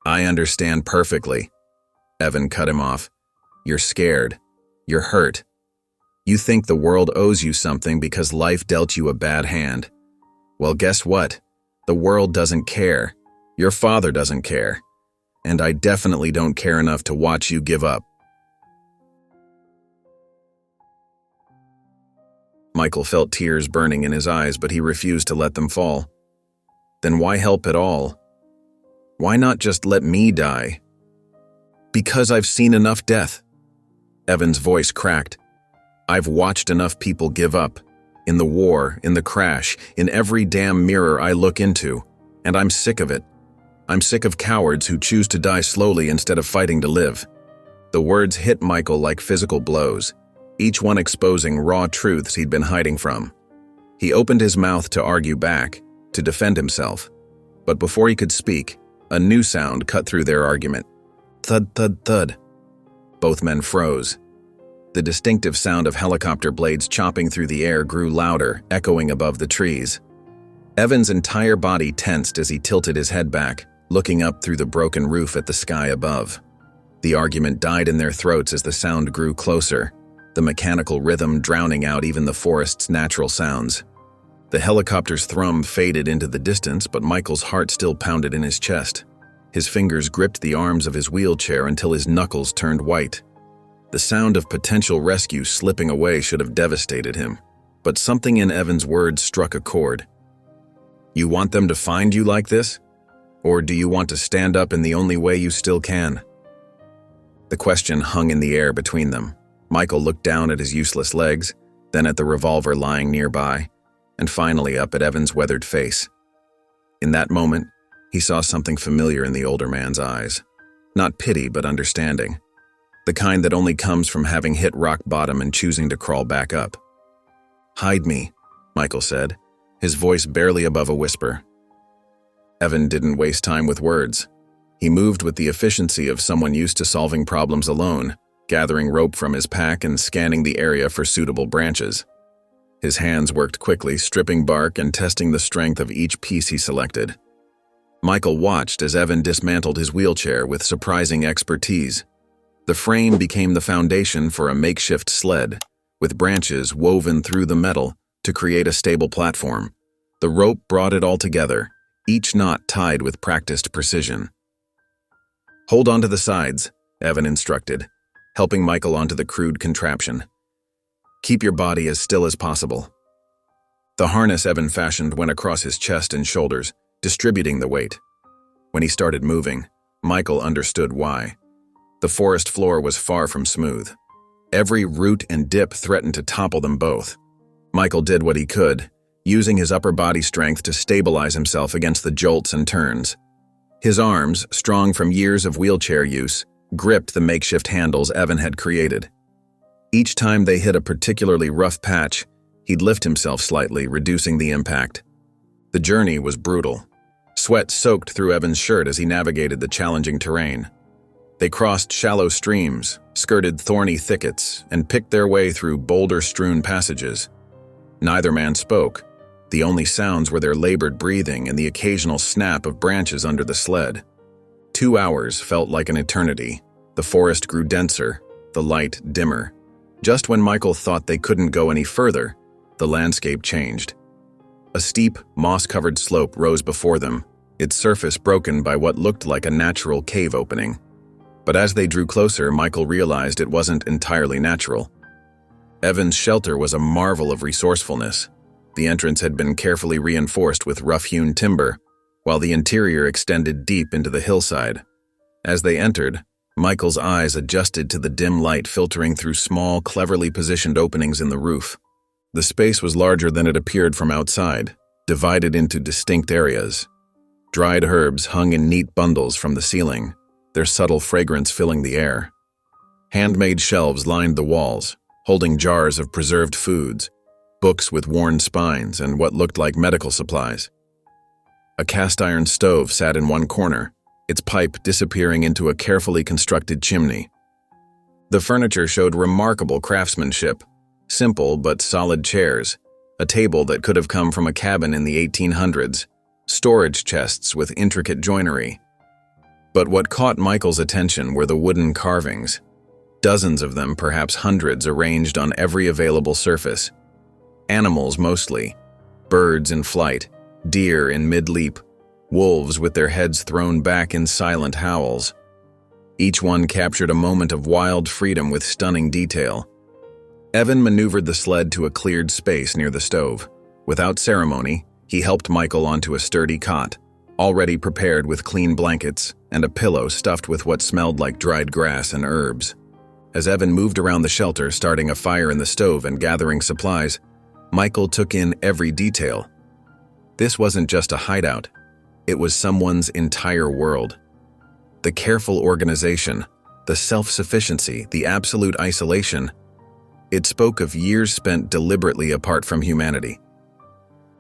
I understand perfectly. Evan cut him off. You're scared. You're hurt. You think the world owes you something because life dealt you a bad hand. Well, guess what? The world doesn't care. Your father doesn't care. And I definitely don't care enough to watch you give up. Michael felt tears burning in his eyes, but he refused to let them fall. Then why help at all? Why not just let me die? Because I've seen enough death. Evan's voice cracked. I've watched enough people give up. In the war, in the crash, in every damn mirror I look into. And I'm sick of it. I'm sick of cowards who choose to die slowly instead of fighting to live. The words hit Michael like physical blows, each one exposing raw truths he'd been hiding from. He opened his mouth to argue back, to defend himself. But before he could speak, a new sound cut through their argument. Thud, thud, thud. Both men froze. The distinctive sound of helicopter blades chopping through the air grew louder, echoing above the trees. Evan's entire body tensed as he tilted his head back, looking up through the broken roof at the sky above. The argument died in their throats as the sound grew closer, the mechanical rhythm drowning out even the forest's natural sounds. The helicopter's thrum faded into the distance, but Michael's heart still pounded in his chest. His fingers gripped the arms of his wheelchair until his knuckles turned white. The sound of potential rescue slipping away should have devastated him, but something in Evan's words struck a chord. You want them to find you like this? Or do you want to stand up in the only way you still can? The question hung in the air between them. Michael looked down at his useless legs, then at the revolver lying nearby, and finally up at Evan's weathered face. In that moment, he saw something familiar in the older man's eyes. Not pity, but understanding. The kind that only comes from having hit rock bottom and choosing to crawl back up. Hide me, Michael said, his voice barely above a whisper. Evan didn't waste time with words. He moved with the efficiency of someone used to solving problems alone, gathering rope from his pack and scanning the area for suitable branches. His hands worked quickly, stripping bark and testing the strength of each piece he selected. Michael watched as Evan dismantled his wheelchair with surprising expertise. The frame became the foundation for a makeshift sled, with branches woven through the metal to create a stable platform. The rope brought it all together, each knot tied with practiced precision. Hold on to the sides, Evan instructed, helping Michael onto the crude contraption. Keep your body as still as possible. The harness Evan fashioned went across his chest and shoulders, distributing the weight. When he started moving, Michael understood why. The forest floor was far from smooth. Every root and dip threatened to topple them both. Michael did what he could, using his upper body strength to stabilize himself against the jolts and turns. His arms, strong from years of wheelchair use, gripped the makeshift handles Evan had created. Each time they hit a particularly rough patch, he'd lift himself slightly, reducing the impact. The journey was brutal. Sweat soaked through Evan's shirt as he navigated the challenging terrain. They crossed shallow streams, skirted thorny thickets, and picked their way through boulder-strewn passages. Neither man spoke. The only sounds were their labored breathing and the occasional snap of branches under the sled. 2 hours felt like an eternity. The forest grew denser, the light dimmer. Just when Michael thought they couldn't go any further, the landscape changed. A steep, moss-covered slope rose before them, its surface broken by what looked like a natural cave opening. But as they drew closer, Michael realized it wasn't entirely natural. Evan's shelter was a marvel of resourcefulness. The entrance had been carefully reinforced with rough-hewn timber, while the interior extended deep into the hillside. As they entered, Michael's eyes adjusted to the dim light filtering through small, cleverly positioned openings in the roof. The space was larger than it appeared from outside, divided into distinct areas. Dried herbs hung in neat bundles from the ceiling, their subtle fragrance filling the air. Handmade shelves lined the walls, holding jars of preserved foods, books with worn spines, and what looked like medical supplies. A cast-iron stove sat in one corner, its pipe disappearing into a carefully constructed chimney. The furniture showed remarkable craftsmanship, simple but solid chairs, a table that could have come from a cabin in the 1800s, storage chests with intricate joinery. But what caught Michael's attention were the wooden carvings, dozens of them, perhaps hundreds, arranged on every available surface. Animals mostly, birds in flight, deer in mid-leap, wolves with their heads thrown back in silent howls. Each one captured a moment of wild freedom with stunning detail. Evan maneuvered the sled to a cleared space near the stove. Without ceremony, he helped Michael onto a sturdy cot, already prepared with clean blankets and a pillow stuffed with what smelled like dried grass and herbs. As Evan moved around the shelter, starting a fire in the stove and gathering supplies, Michael took in every detail. This wasn't just a hideout. It was someone's entire world. The careful organization, the self-sufficiency, the absolute isolation. It spoke of years spent deliberately apart from humanity.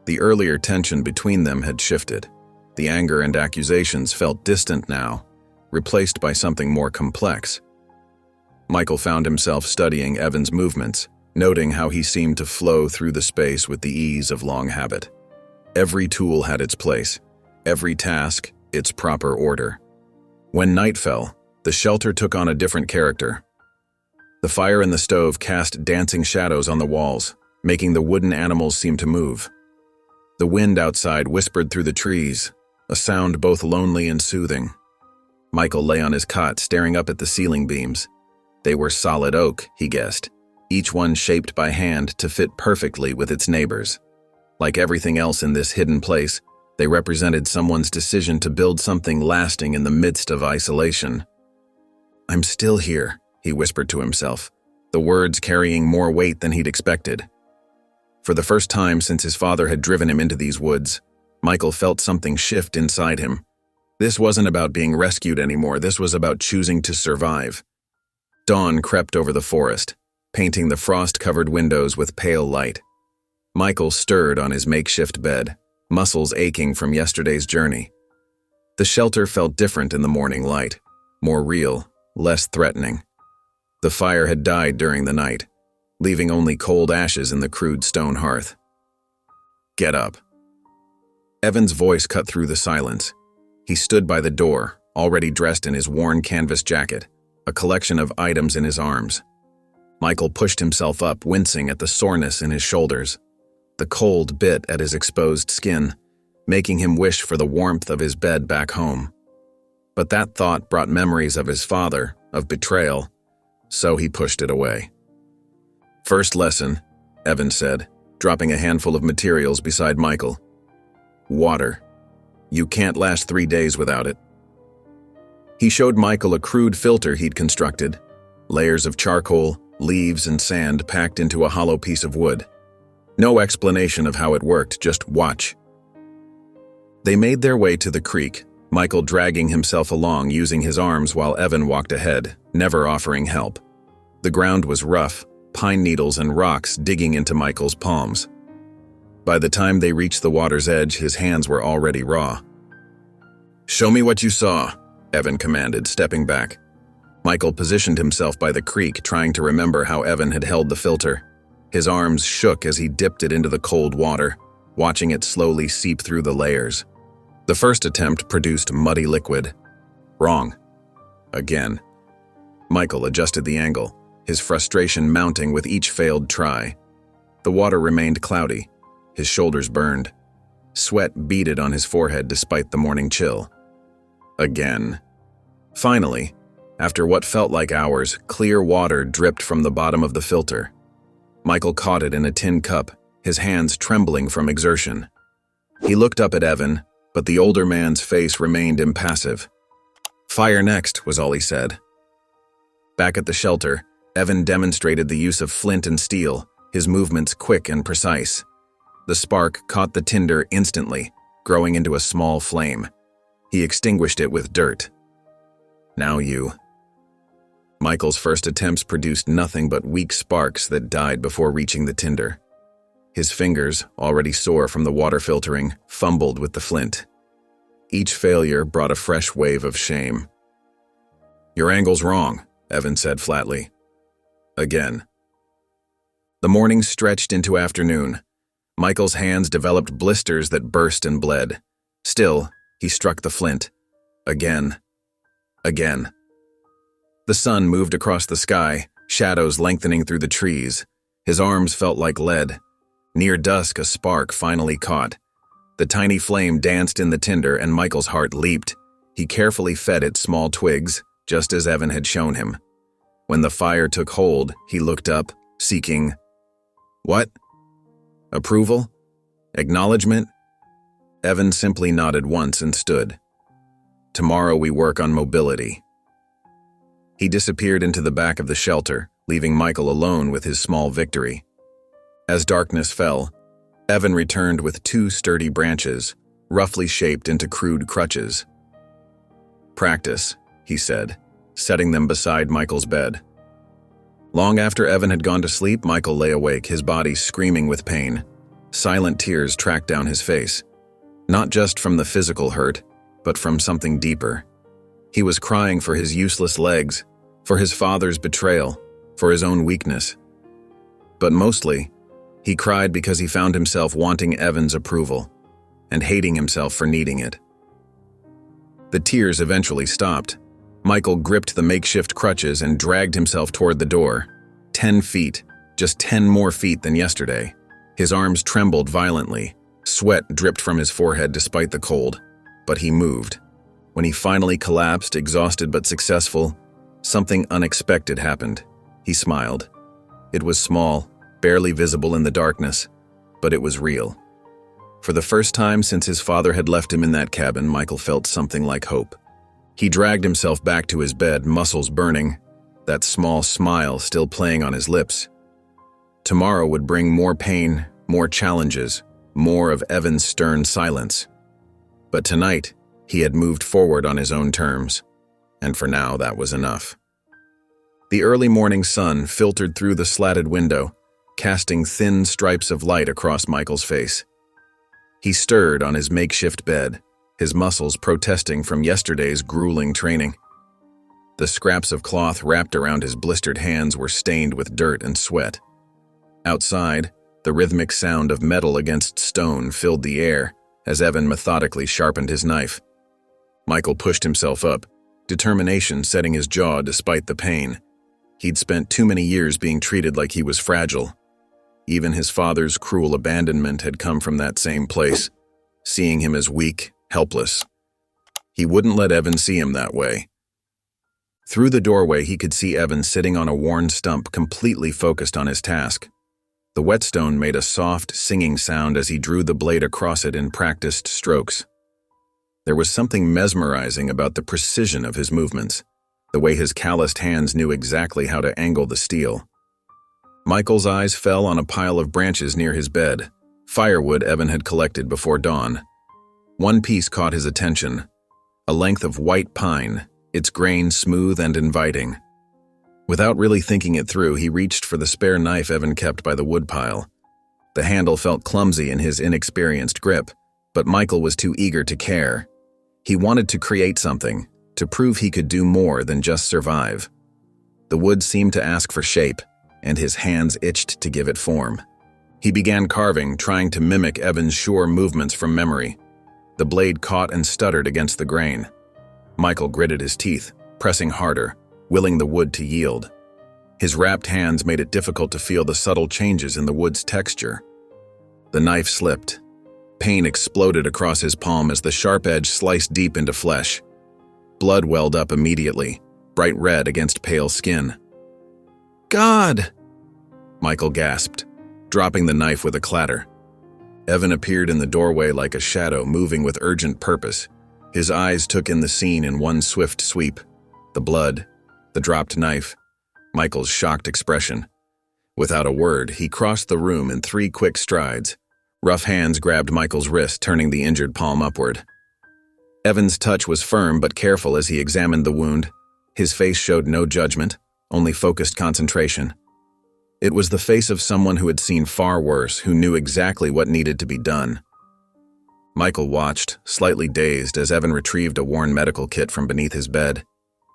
The earlier tension between them had shifted. The anger and accusations felt distant now, replaced by something more complex. Michael found himself studying Evan's movements, noting how he seemed to flow through the space with the ease of long habit. Every tool had its place, every task its proper order. When night fell, the shelter took on a different character. The fire in the stove cast dancing shadows on the walls, making the wooden animals seem to move. The wind outside whispered through the trees, a sound both lonely and soothing. Michael lay on his cot, staring up at the ceiling beams. They were solid oak, he guessed, each one shaped by hand to fit perfectly with its neighbors. Like everything else in this hidden place, they represented someone's decision to build something lasting in the midst of isolation. "I'm still here," he whispered to himself, the words carrying more weight than he'd expected. For the first time since his father had driven him into these woods, Michael felt something shift inside him. This wasn't about being rescued anymore, this was about choosing to survive. Dawn crept over the forest, painting the frost-covered windows with pale light. Michael stirred on his makeshift bed, muscles aching from yesterday's journey. The shelter felt different in the morning light, more real, less threatening. The fire had died during the night, leaving only cold ashes in the crude stone hearth. "Get up." Evan's voice cut through the silence. He stood by the door, already dressed in his worn canvas jacket, a collection of items in his arms. Michael pushed himself up, wincing at the soreness in his shoulders. The cold bit at his exposed skin, making him wish for the warmth of his bed back home. But that thought brought memories of his father, of betrayal, so he pushed it away. "First lesson," Evan said, dropping a handful of materials beside Michael. "Water. You can't last 3 days without it." He showed Michael a crude filter he'd constructed, layers of charcoal, leaves, and sand packed into a hollow piece of wood. No explanation of how it worked, just watch. They made their way to the creek, Michael dragging himself along using his arms while Evan walked ahead, never offering help. The ground was rough, pine needles and rocks digging into Michael's palms. By the time they reached the water's edge, his hands were already raw. "Show me what you saw," Evan commanded, stepping back. Michael positioned himself by the creek, trying to remember how Evan had held the filter. His arms shook as he dipped it into the cold water, watching it slowly seep through the layers. The first attempt produced muddy liquid. Wrong. Again. Michael adjusted the angle, his frustration mounting with each failed try. The water remained cloudy. His shoulders burned. Sweat beaded on his forehead despite the morning chill. Again. Finally, after what felt like hours, clear water dripped from the bottom of the filter. Michael caught it in a tin cup, his hands trembling from exertion. He looked up at Evan, but the older man's face remained impassive. "Fire next," was all he said. Back at the shelter, Evan demonstrated the use of flint and steel, his movements quick and precise. The spark caught the tinder instantly, growing into a small flame. He extinguished it with dirt. "Now you." Michael's first attempts produced nothing but weak sparks that died before reaching the tinder. His fingers, already sore from the water filtering, fumbled with the flint. Each failure brought a fresh wave of shame. "Your angle's wrong," Evan said flatly. Again. The morning stretched into afternoon. Michael's hands developed blisters that burst and bled. Still, he struck the flint. Again. Again. The sun moved across the sky, shadows lengthening through the trees. His arms felt like lead. Near dusk, a spark finally caught. The tiny flame danced in the tinder and Michael's heart leaped. He carefully fed it small twigs, just as Evan had shown him. When the fire took hold, he looked up, seeking... What? Approval? Acknowledgement? Evan simply nodded once and stood. "Tomorrow we work on mobility." He disappeared into the back of the shelter, leaving Michael alone with his small victory. As darkness fell, Evan returned with 2 sturdy branches, roughly shaped into crude crutches. "Practice," he said, setting them beside Michael's bed. Long after Evan had gone to sleep, Michael lay awake, his body screaming with pain. Silent tears tracked down his face. Not just from the physical hurt, but from something deeper. He was crying for his useless legs, for his father's betrayal, for his own weakness. But mostly, he cried because he found himself wanting Evan's approval, and hating himself for needing it. The tears eventually stopped. Michael gripped the makeshift crutches and dragged himself toward the door. 10 feet, just 10 more feet than yesterday. His arms trembled violently. Sweat dripped from his forehead despite the cold, but he moved. When he finally collapsed, exhausted but successful, something unexpected happened. He smiled. It was small, barely visible in the darkness, but it was real. For the first time since his father had left him in that cabin, Michael felt something like hope. He dragged himself back to his bed, muscles burning, that small smile still playing on his lips. Tomorrow would bring more pain, more challenges, more of Evan's stern silence. But tonight, he had moved forward on his own terms, and for now that was enough. The early morning sun filtered through the slatted window, casting thin stripes of light across Michael's face. He stirred on his makeshift bed, his muscles protesting from yesterday's grueling training. The scraps of cloth wrapped around his blistered hands were stained with dirt and sweat. Outside, the rhythmic sound of metal against stone filled the air as Evan methodically sharpened his knife. Michael pushed himself up, determination setting his jaw despite the pain. He'd spent too many years being treated like he was fragile. Even his father's cruel abandonment had come from that same place, seeing him as weak, helpless. He wouldn't let Evan see him that way. Through the doorway, he could see Evan sitting on a worn stump, completely focused on his task. The whetstone made a soft, singing sound as he drew the blade across it in practiced strokes. There was something mesmerizing about the precision of his movements, the way his calloused hands knew exactly how to angle the steel. Michael's eyes fell on a pile of branches near his bed, firewood Evan had collected before dawn. One piece caught his attention, a length of white pine, its grain smooth and inviting. Without really thinking it through, he reached for the spare knife Evan kept by the woodpile. The handle felt clumsy in his inexperienced grip, but Michael was too eager to care. He wanted to create something, to prove he could do more than just survive. The wood seemed to ask for shape, and his hands itched to give it form. He began carving, trying to mimic Evan's sure movements from memory. The blade caught and stuttered against the grain. Michael gritted his teeth, pressing harder, willing the wood to yield. His wrapped hands made it difficult to feel the subtle changes in the wood's texture. The knife slipped. Pain exploded across his palm as the sharp edge sliced deep into flesh. Blood welled up immediately, bright red against pale skin. "God!" Michael gasped, dropping the knife with a clatter. Evan appeared in the doorway like a shadow, moving with urgent purpose. His eyes took in the scene in one swift sweep. The blood, the dropped knife, Michael's shocked expression. Without a word, he crossed the room in 3 quick strides. Rough hands grabbed Michael's wrist, turning the injured palm upward. Evan's touch was firm but careful as he examined the wound. His face showed no judgment, only focused concentration. It was the face of someone who had seen far worse, who knew exactly what needed to be done. Michael watched, slightly dazed, as Evan retrieved a worn medical kit from beneath his bed.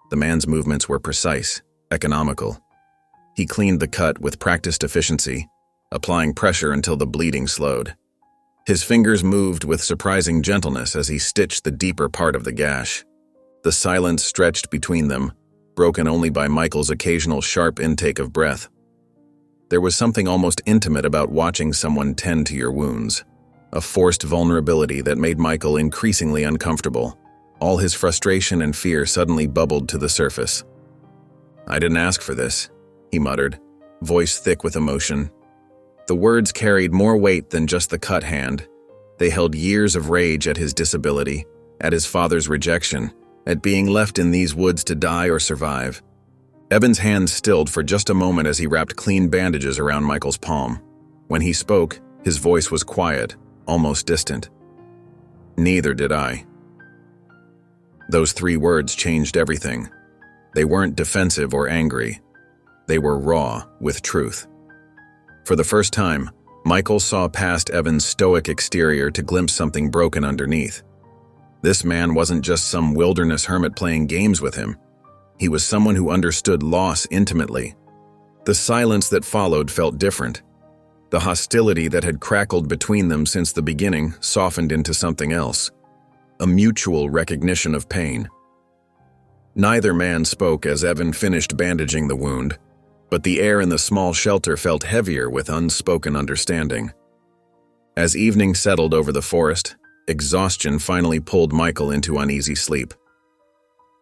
The man's movements were precise, economical. He cleaned the cut with practiced efficiency, applying pressure until the bleeding slowed. His fingers moved with surprising gentleness as he stitched the deeper part of the gash. The silence stretched between them, broken only by Michael's occasional sharp intake of breath. There was something almost intimate about watching someone tend to your wounds, a forced vulnerability that made Michael increasingly uncomfortable. All his frustration and fear suddenly bubbled to the surface. "I didn't ask for this," he muttered, voice thick with emotion. The words carried more weight than just the cut hand. They held years of rage at his disability, at his father's rejection, at being left in these woods to die or survive. Evan's hands stilled for just a moment as he wrapped clean bandages around Michael's palm. When he spoke, his voice was quiet, almost distant. "Neither did I." Those 3 words changed everything. They weren't defensive or angry. They were raw, with truth. For the first time, Michael saw past Evan's stoic exterior to glimpse something broken underneath. This man wasn't just some wilderness hermit playing games with him. He was someone who understood loss intimately. The silence that followed felt different. The hostility that had crackled between them since the beginning softened into something else, a mutual recognition of pain. Neither man spoke as Evan finished bandaging the wound, but the air in the small shelter felt heavier with unspoken understanding. As evening settled over the forest, exhaustion finally pulled Michael into uneasy sleep.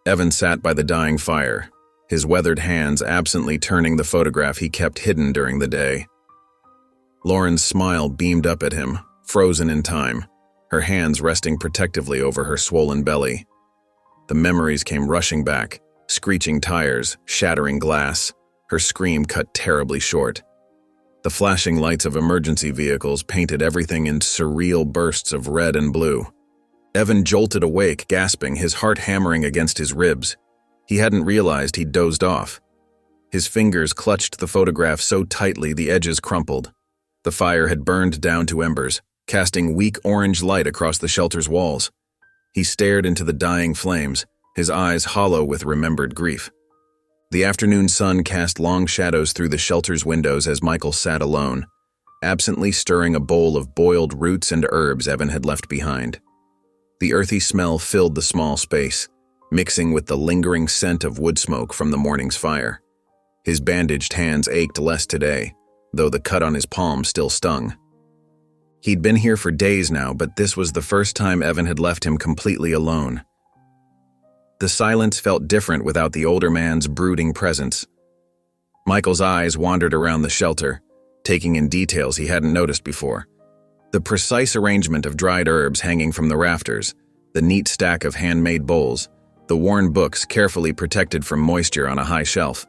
Evan sat by the dying fire, his weathered hands absently turning the photograph he kept hidden during the day. Lauren's smile beamed up at him, frozen in time, her hands resting protectively over her swollen belly. The memories came rushing back, screeching tires, shattering glass. Her scream cut terribly short. The flashing lights of emergency vehicles painted everything in surreal bursts of red and blue. Evan jolted awake, gasping, his heart hammering against his ribs. He hadn't realized he'd dozed off. His fingers clutched the photograph so tightly the edges crumpled. The fire had burned down to embers, casting weak orange light across the shelter's walls. He stared into the dying flames, his eyes hollow with remembered grief. The afternoon sun cast long shadows through the shelter's windows as Michael sat alone, absently stirring a bowl of boiled roots and herbs Evan had left behind. The earthy smell filled the small space, mixing with the lingering scent of wood smoke from the morning's fire. His bandaged hands ached less today, though the cut on his palm still stung. He'd been here for days now, but this was the first time Evan had left him completely alone. The silence felt different without the older man's brooding presence. Michael's eyes wandered around the shelter, taking in details he hadn't noticed before. The precise arrangement of dried herbs hanging from the rafters, the neat stack of handmade bowls, the worn books carefully protected from moisture on a high shelf.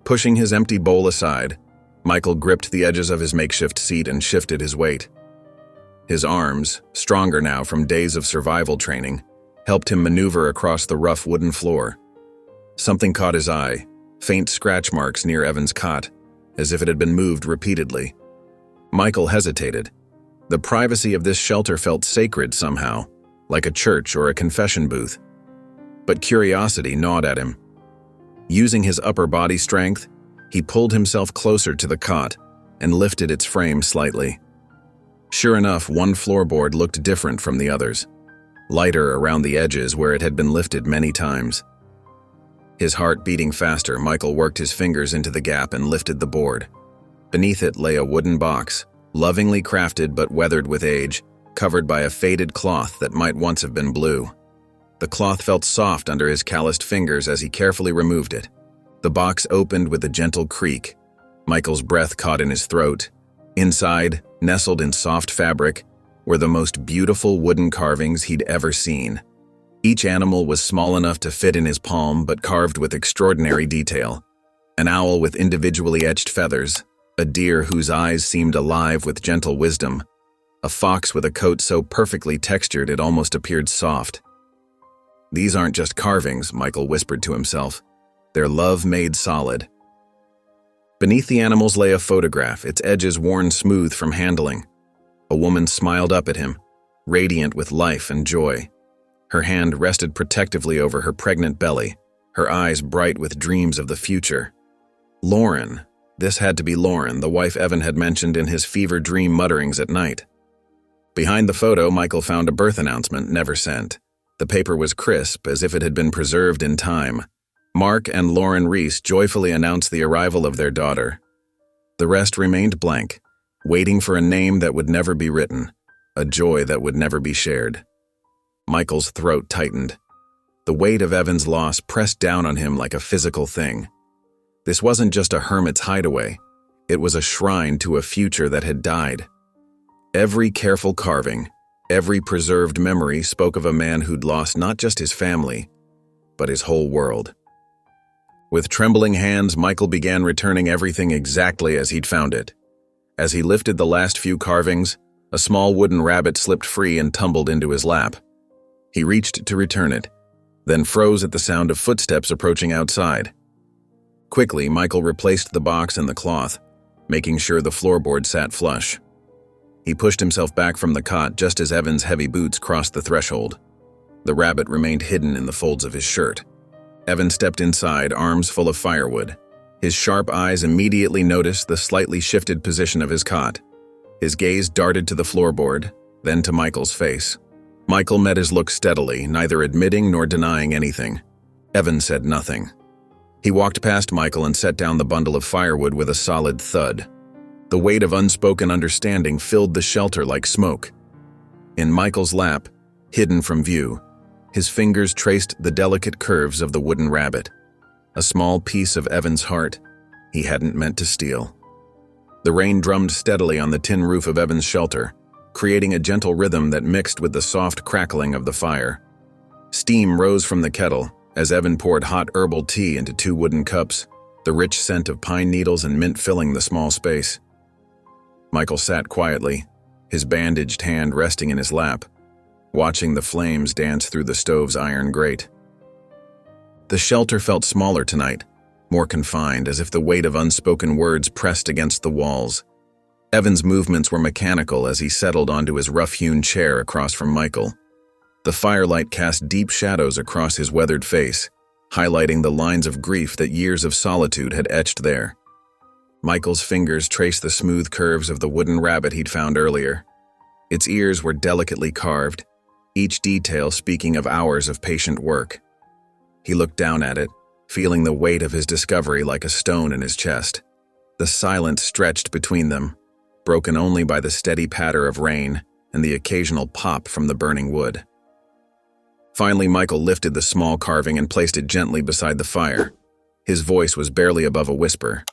Pushing his empty bowl aside, Michael gripped the edges of his makeshift seat and shifted his weight. His arms, stronger now from days of survival training, helped him maneuver across the rough wooden floor. Something caught his eye, faint scratch marks near Evan's cot, as if it had been moved repeatedly. Michael hesitated. The privacy of this shelter felt sacred somehow, like a church or a confession booth. But curiosity gnawed at him. Using his upper body strength, he pulled himself closer to the cot, and lifted its frame slightly. Sure enough, one floorboard looked different from the others, lighter around the edges where it had been lifted many times. His heart beating faster, Michael worked his fingers into the gap and lifted the board. Beneath it lay a wooden box, lovingly crafted but weathered with age, covered by a faded cloth that might once have been blue. The cloth felt soft under his calloused fingers as he carefully removed it. The box opened with a gentle creak. Michael's breath caught in his throat. Inside, nestled in soft fabric, were the most beautiful wooden carvings he'd ever seen. Each animal was small enough to fit in his palm but carved with extraordinary detail. An owl with individually etched feathers, a deer whose eyes seemed alive with gentle wisdom, a fox with a coat so perfectly textured it almost appeared soft. "These aren't just carvings," Michael whispered to himself. "They're love made solid." Beneath the animals lay a photograph, its edges worn smooth from handling. A woman smiled up at him, radiant with life and joy. Her hand rested protectively over her pregnant belly, her eyes bright with dreams of the future. Lauren. This had to be Lauren, the wife Evan had mentioned in his fever dream mutterings at night. Behind the photo, Michael found a birth announcement never sent. The paper was crisp, as if it had been preserved in time. Mark and Lauren Reese joyfully announced the arrival of their daughter. The rest remained blank, waiting for a name that would never be written, a joy that would never be shared. Michael's throat tightened. The weight of Evan's loss pressed down on him like a physical thing. This wasn't just a hermit's hideaway. It was a shrine to a future that had died. Every careful carving, every preserved memory spoke of a man who'd lost not just his family, but his whole world. With trembling hands, Michael began returning everything exactly as he'd found it. As he lifted the last few carvings, a small wooden rabbit slipped free and tumbled into his lap. He reached to return it, then froze at the sound of footsteps approaching outside. Quickly, Michael replaced the box and the cloth, making sure the floorboard sat flush. He pushed himself back from the cot just as Evan's heavy boots crossed the threshold. The rabbit remained hidden in the folds of his shirt. Evan stepped inside, arms full of firewood. His sharp eyes immediately noticed the slightly shifted position of his cot. His gaze darted to the floorboard, then to Michael's face. Michael met his look steadily, neither admitting nor denying anything. Evan said nothing. He walked past Michael and set down the bundle of firewood with a solid thud. The weight of unspoken understanding filled the shelter like smoke. In Michael's lap, hidden from view, his fingers traced the delicate curves of the wooden rabbit, a small piece of Evan's heart he hadn't meant to steal. The rain drummed steadily on the tin roof of Evan's shelter, creating a gentle rhythm that mixed with the soft crackling of the fire. Steam rose from the kettle as Evan poured hot herbal tea into 2 wooden cups, the rich scent of pine needles and mint filling the small space. Michael sat quietly, his bandaged hand resting in his lap, watching the flames dance through the stove's iron grate. The shelter felt smaller tonight, more confined, as if the weight of unspoken words pressed against the walls. Evan's movements were mechanical as he settled onto his rough-hewn chair across from Michael. The firelight cast deep shadows across his weathered face, highlighting the lines of grief that years of solitude had etched there. Michael's fingers traced the smooth curves of the wooden rabbit he'd found earlier. Its ears were delicately carved, each detail speaking of hours of patient work. He looked down at it, feeling the weight of his discovery like a stone in his chest. The silence stretched between them, broken only by the steady patter of rain and the occasional pop from the burning wood. Finally, Michael lifted the small carving and placed it gently beside the fire. His voice was barely above a whisper.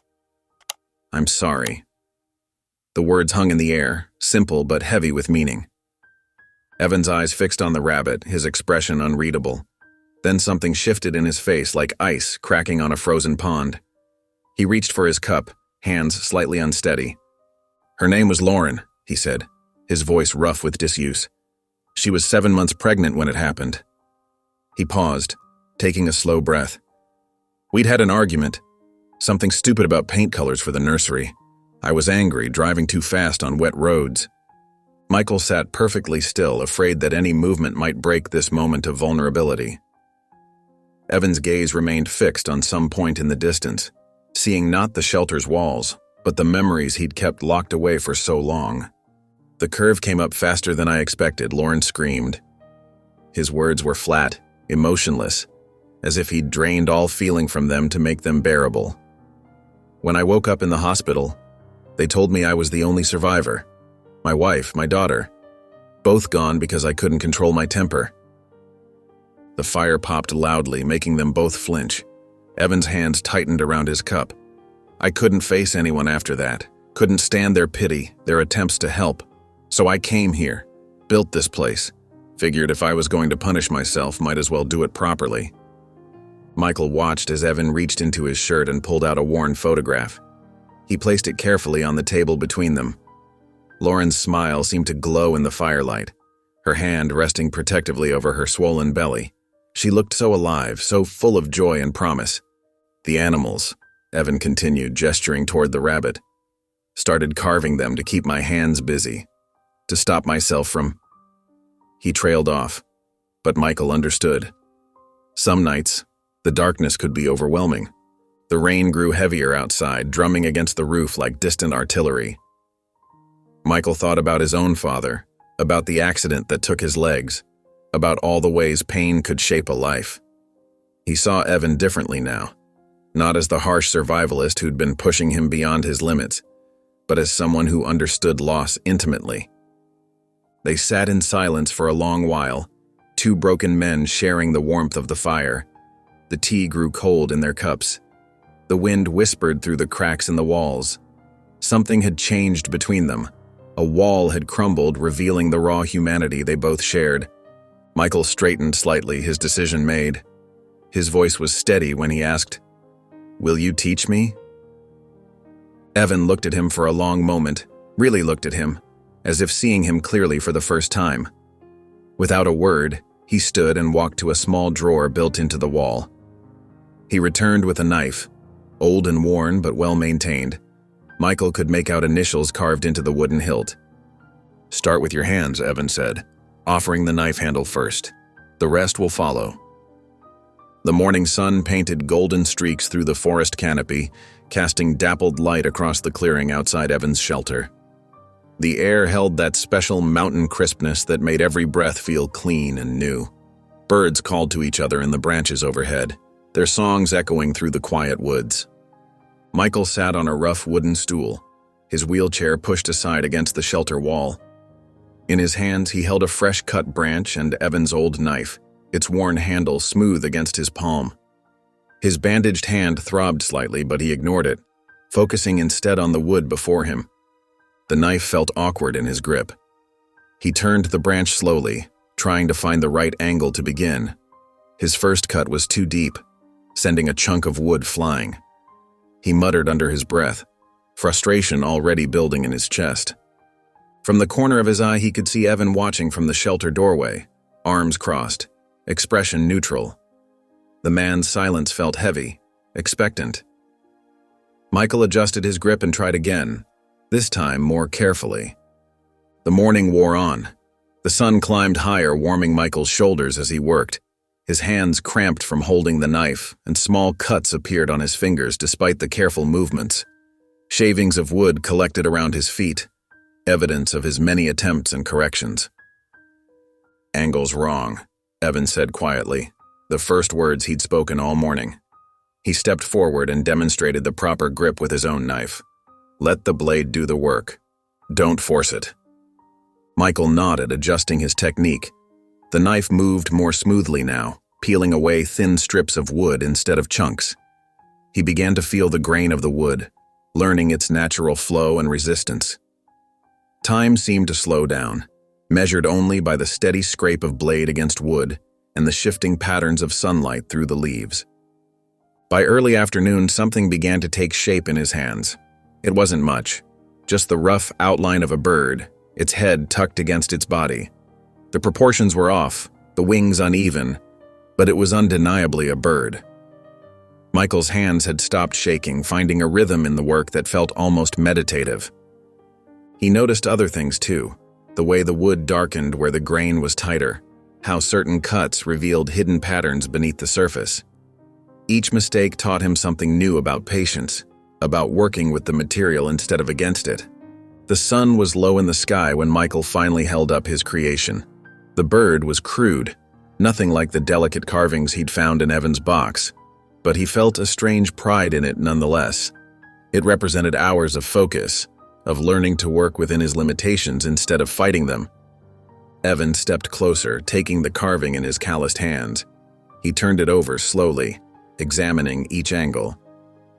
"I'm sorry." The words hung in the air, simple but heavy with meaning. Evan's eyes fixed on the rabbit, his expression unreadable. Then something shifted in his face like ice cracking on a frozen pond. He reached for his cup, hands slightly unsteady. "Her name was Lauren," he said, his voice rough with disuse. "She was 7 months pregnant when it happened." He paused, taking a slow breath. "We'd had an argument, something stupid about paint colors for the nursery. I was angry, driving too fast on wet roads." Michael sat perfectly still, afraid that any movement might break this moment of vulnerability. Evan's gaze remained fixed on some point in the distance, seeing not the shelter's walls, but the memories he'd kept locked away for so long. The curve came up faster than I expected, Lawrence screamed. His words were flat, emotionless, as if he'd drained all feeling from them to make them bearable. When I woke up in the hospital, they told me I was the only survivor. My wife, my daughter, both gone because I couldn't control my temper. The fire popped loudly, making them both flinch. Evan's hands tightened around his cup. I couldn't face anyone after that, couldn't stand their pity, their attempts to help. So I came here, built this place, figured if I was going to punish myself, might as well do it properly. Michael watched as Evan reached into his shirt and pulled out a worn photograph. He placed it carefully on the table between them. Lauren's smile seemed to glow in the firelight, her hand resting protectively over her swollen belly. She looked so alive, so full of joy and promise. The animals, Evan continued, gesturing toward the rabbit, started carving them to keep my hands busy, to stop myself from... He trailed off, but Michael understood. Some nights, the darkness could be overwhelming. The rain grew heavier outside, drumming against the roof like distant artillery. Michael thought about his own father, about the accident that took his legs, about all the ways pain could shape a life. He saw Evan differently now, not as the harsh survivalist who'd been pushing him beyond his limits, but as someone who understood loss intimately. They sat in silence for a long while, two broken men sharing the warmth of the fire. The tea grew cold in their cups. The wind whispered through the cracks in the walls. Something had changed between them. A wall had crumbled, revealing the raw humanity they both shared. Michael straightened slightly, his decision made. His voice was steady when he asked, "Will you teach me?" Evan looked at him for a long moment, really looked at him, as if seeing him clearly for the first time. Without a word, he stood and walked to a small drawer built into the wall. He returned with a knife, old and worn but well-maintained. Michael could make out initials carved into the wooden hilt. "Start with your hands," Evan said, offering the knife handle first. "The rest will follow." The morning sun painted golden streaks through the forest canopy, casting dappled light across the clearing outside Evan's shelter. The air held that special mountain crispness that made every breath feel clean and new. Birds called to each other in the branches overhead, their songs echoing through the quiet woods. Michael sat on a rough wooden stool, his wheelchair pushed aside against the shelter wall. In his hands, he held a fresh-cut branch and Evan's old knife, its worn handle smooth against his palm. His bandaged hand throbbed slightly, but he ignored it, focusing instead on the wood before him. The knife felt awkward in his grip. He turned the branch slowly, trying to find the right angle to begin. His first cut was too deep, sending a chunk of wood flying. He muttered under his breath, frustration already building in his chest. From the corner of his eye, he could see Evan watching from the shelter doorway, arms crossed, expression neutral. The man's silence felt heavy, expectant. Michael adjusted his grip and tried again, this time more carefully. The morning wore on. The sun climbed higher, warming Michael's shoulders as he worked. His hands cramped from holding the knife, and small cuts appeared on his fingers despite the careful movements. Shavings of wood collected around his feet, evidence of his many attempts and corrections. "Angle's wrong," Evan said quietly, the first words he'd spoken all morning. He stepped forward and demonstrated the proper grip with his own knife. "Let the blade do the work. Don't force it." Michael nodded, adjusting his technique. The knife moved more smoothly now, peeling away thin strips of wood instead of chunks. He began to feel the grain of the wood, learning its natural flow and resistance. Time seemed to slow down, measured only by the steady scrape of blade against wood and the shifting patterns of sunlight through the leaves. By early afternoon, something began to take shape in his hands. It wasn't much, just the rough outline of a bird, its head tucked against its body. The proportions were off, the wings uneven, but it was undeniably a bird. Michael's hands had stopped shaking, finding a rhythm in the work that felt almost meditative. He noticed other things too, the way the wood darkened where the grain was tighter, how certain cuts revealed hidden patterns beneath the surface. Each mistake taught him something new about patience, about working with the material instead of against it. The sun was low in the sky when Michael finally held up his creation. The bird was crude, nothing like the delicate carvings he'd found in Evan's box, but he felt a strange pride in it nonetheless. It represented hours of focus, of learning to work within his limitations instead of fighting them. Evan stepped closer, taking the carving in his calloused hands. He turned it over slowly, examining each angle.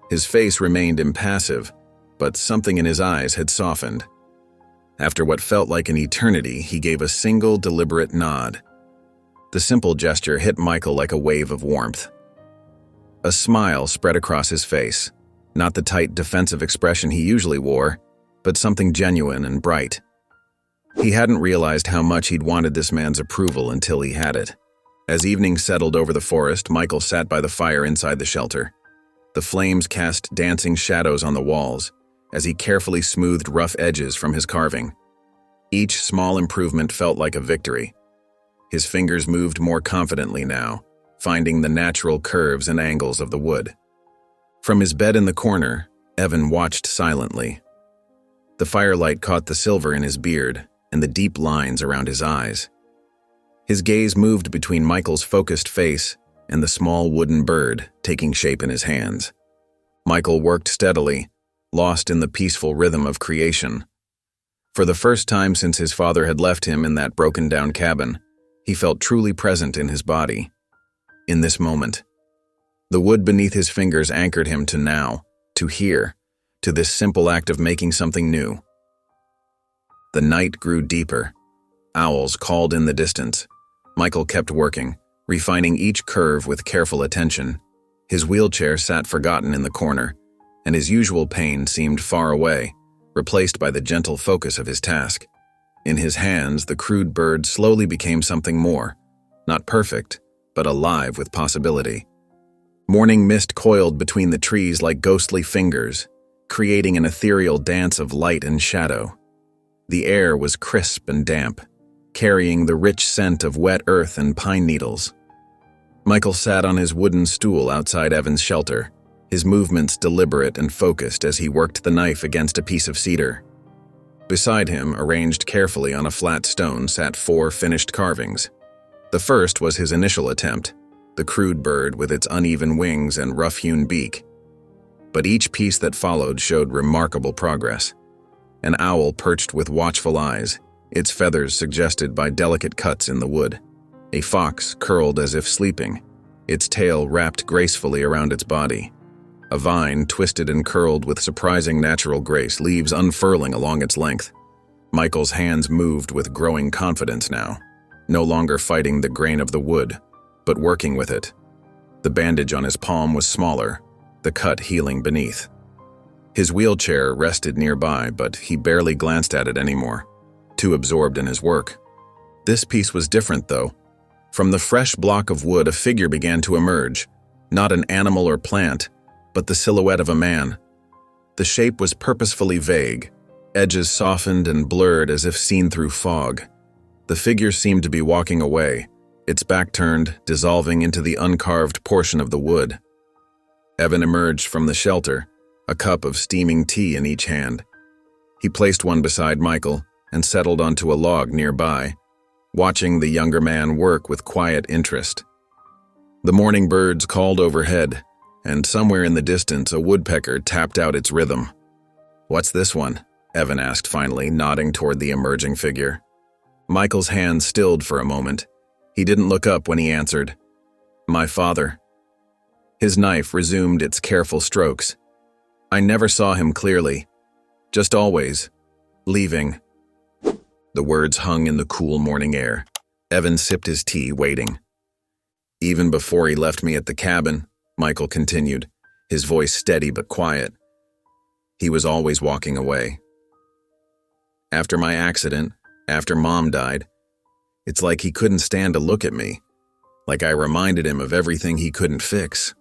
His face remained impassive, but something in his eyes had softened. After what felt like an eternity, he gave a single deliberate nod. The simple gesture hit Michael like a wave of warmth. A smile spread across his face, not the tight defensive expression he usually wore, but something genuine and bright. He hadn't realized how much he'd wanted this man's approval until he had it. As evening settled over the forest, Michael sat by the fire inside the shelter. The flames cast dancing shadows on the walls as he carefully smoothed rough edges from his carving. Each small improvement felt like a victory. His fingers moved more confidently now, finding the natural curves and angles of the wood. From his bed in the corner, Evan watched silently. The firelight caught the silver in his beard and the deep lines around his eyes. His gaze moved between Michael's focused face and the small wooden bird taking shape in his hands. Michael worked steadily, lost in the peaceful rhythm of creation. For the first time since his father had left him in that broken-down cabin, he felt truly present in his body. In this moment, the wood beneath his fingers anchored him to now, to here, to this simple act of making something new. The night grew deeper. Owls called in the distance. Michael kept working, refining each curve with careful attention. His wheelchair sat forgotten in the corner, and his usual pain seemed far away, replaced by the gentle focus of his task. In his hands, the crude bird slowly became something more, not perfect, but alive with possibility. Morning mist coiled between the trees like ghostly fingers, creating an ethereal dance of light and shadow. The air was crisp and damp, carrying the rich scent of wet earth and pine needles. Michael sat on his wooden stool outside Evan's shelter, his movements deliberate and focused as he worked the knife against a piece of cedar. Beside him, arranged carefully on a flat stone, sat 4 finished carvings. The first was his initial attempt, the crude bird with its uneven wings and rough-hewn beak. But each piece that followed showed remarkable progress. An owl perched with watchful eyes, its feathers suggested by delicate cuts in the wood. A fox curled as if sleeping, its tail wrapped gracefully around its body. A vine twisted and curled with surprising natural grace, leaves unfurling along its length. Michael's hands moved with growing confidence now, no longer fighting the grain of the wood, but working with it. The bandage on his palm was smaller, the cut healing beneath. His wheelchair rested nearby, but he barely glanced at it anymore, too absorbed in his work. This piece was different, though. From the fresh block of wood, a figure began to emerge, not an animal or plant, but the silhouette of a man. The shape was purposefully vague, edges softened and blurred as if seen through fog. The figure seemed to be walking away, its back turned, dissolving into the uncarved portion of the wood. Evan emerged from the shelter, a cup of steaming tea in each hand. He placed one beside Michael and settled onto a log nearby, watching the younger man work with quiet interest. The morning birds called overhead, and somewhere in the distance a woodpecker tapped out its rhythm. "What's this one?" Evan asked finally, nodding toward the emerging figure. Michael's hand stilled for a moment. He didn't look up when he answered, "My father." His knife resumed its careful strokes. "I never saw him clearly, just always leaving." The words hung in the cool morning air. Evan sipped his tea, waiting. "Even before he left me at the cabin," Michael continued, his voice steady but quiet, "he was always walking away. After my accident, after Mom died, it's like he couldn't stand to look at me, like I reminded him of everything he couldn't fix."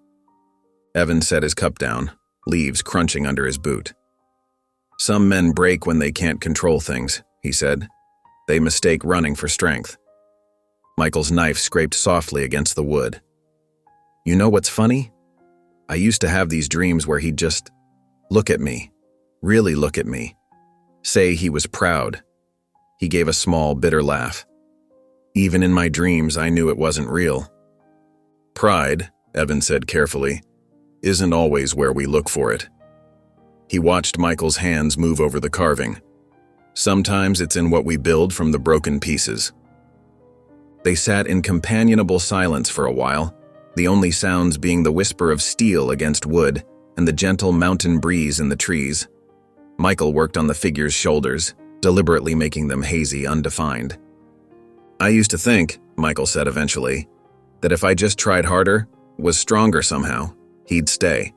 Evan set his cup down, leaves crunching under his boot. "Some men break when they can't control things," he said. "They mistake running for strength." Michael's knife scraped softly against the wood. "You know what's funny? I used to have these dreams where he'd just Look at me. Really look at me. Say he was proud. He gave a small, bitter laugh. Even in my dreams, I knew it wasn't real. Pride, Evan said carefully, isn't always where we look for it. He watched Michael's hands move over the carving. Sometimes it's in what we build from the broken pieces. They sat in companionable silence for a while, the only sounds being the whisper of steel against wood and the gentle mountain breeze in the trees. Michael worked on the figure's shoulders, deliberately making them hazy, undefined. I used to think, Michael said eventually, that if I just tried harder, was stronger somehow, he'd stay,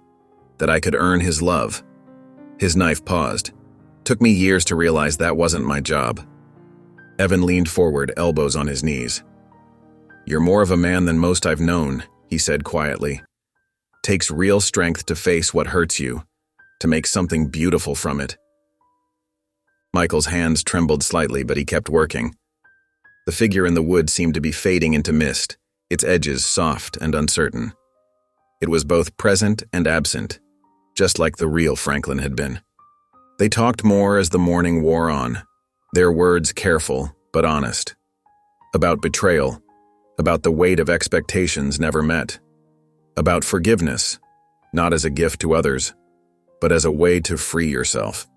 that I could earn his love. His knife paused. Took me years to realize that wasn't my job. Evan leaned forward, elbows on his knees. You're more of a man than most I've known, he said quietly. Takes real strength to face what hurts you, to make something beautiful from it. Michael's hands trembled slightly, but he kept working. The figure in the wood seemed to be fading into mist, its edges soft and uncertain. It was both present and absent, just like the real Franklin had been. They talked more as the morning wore on, their words careful but honest. About betrayal, about the weight of expectations never met, about forgiveness, not as a gift to others, but as a way to free yourself.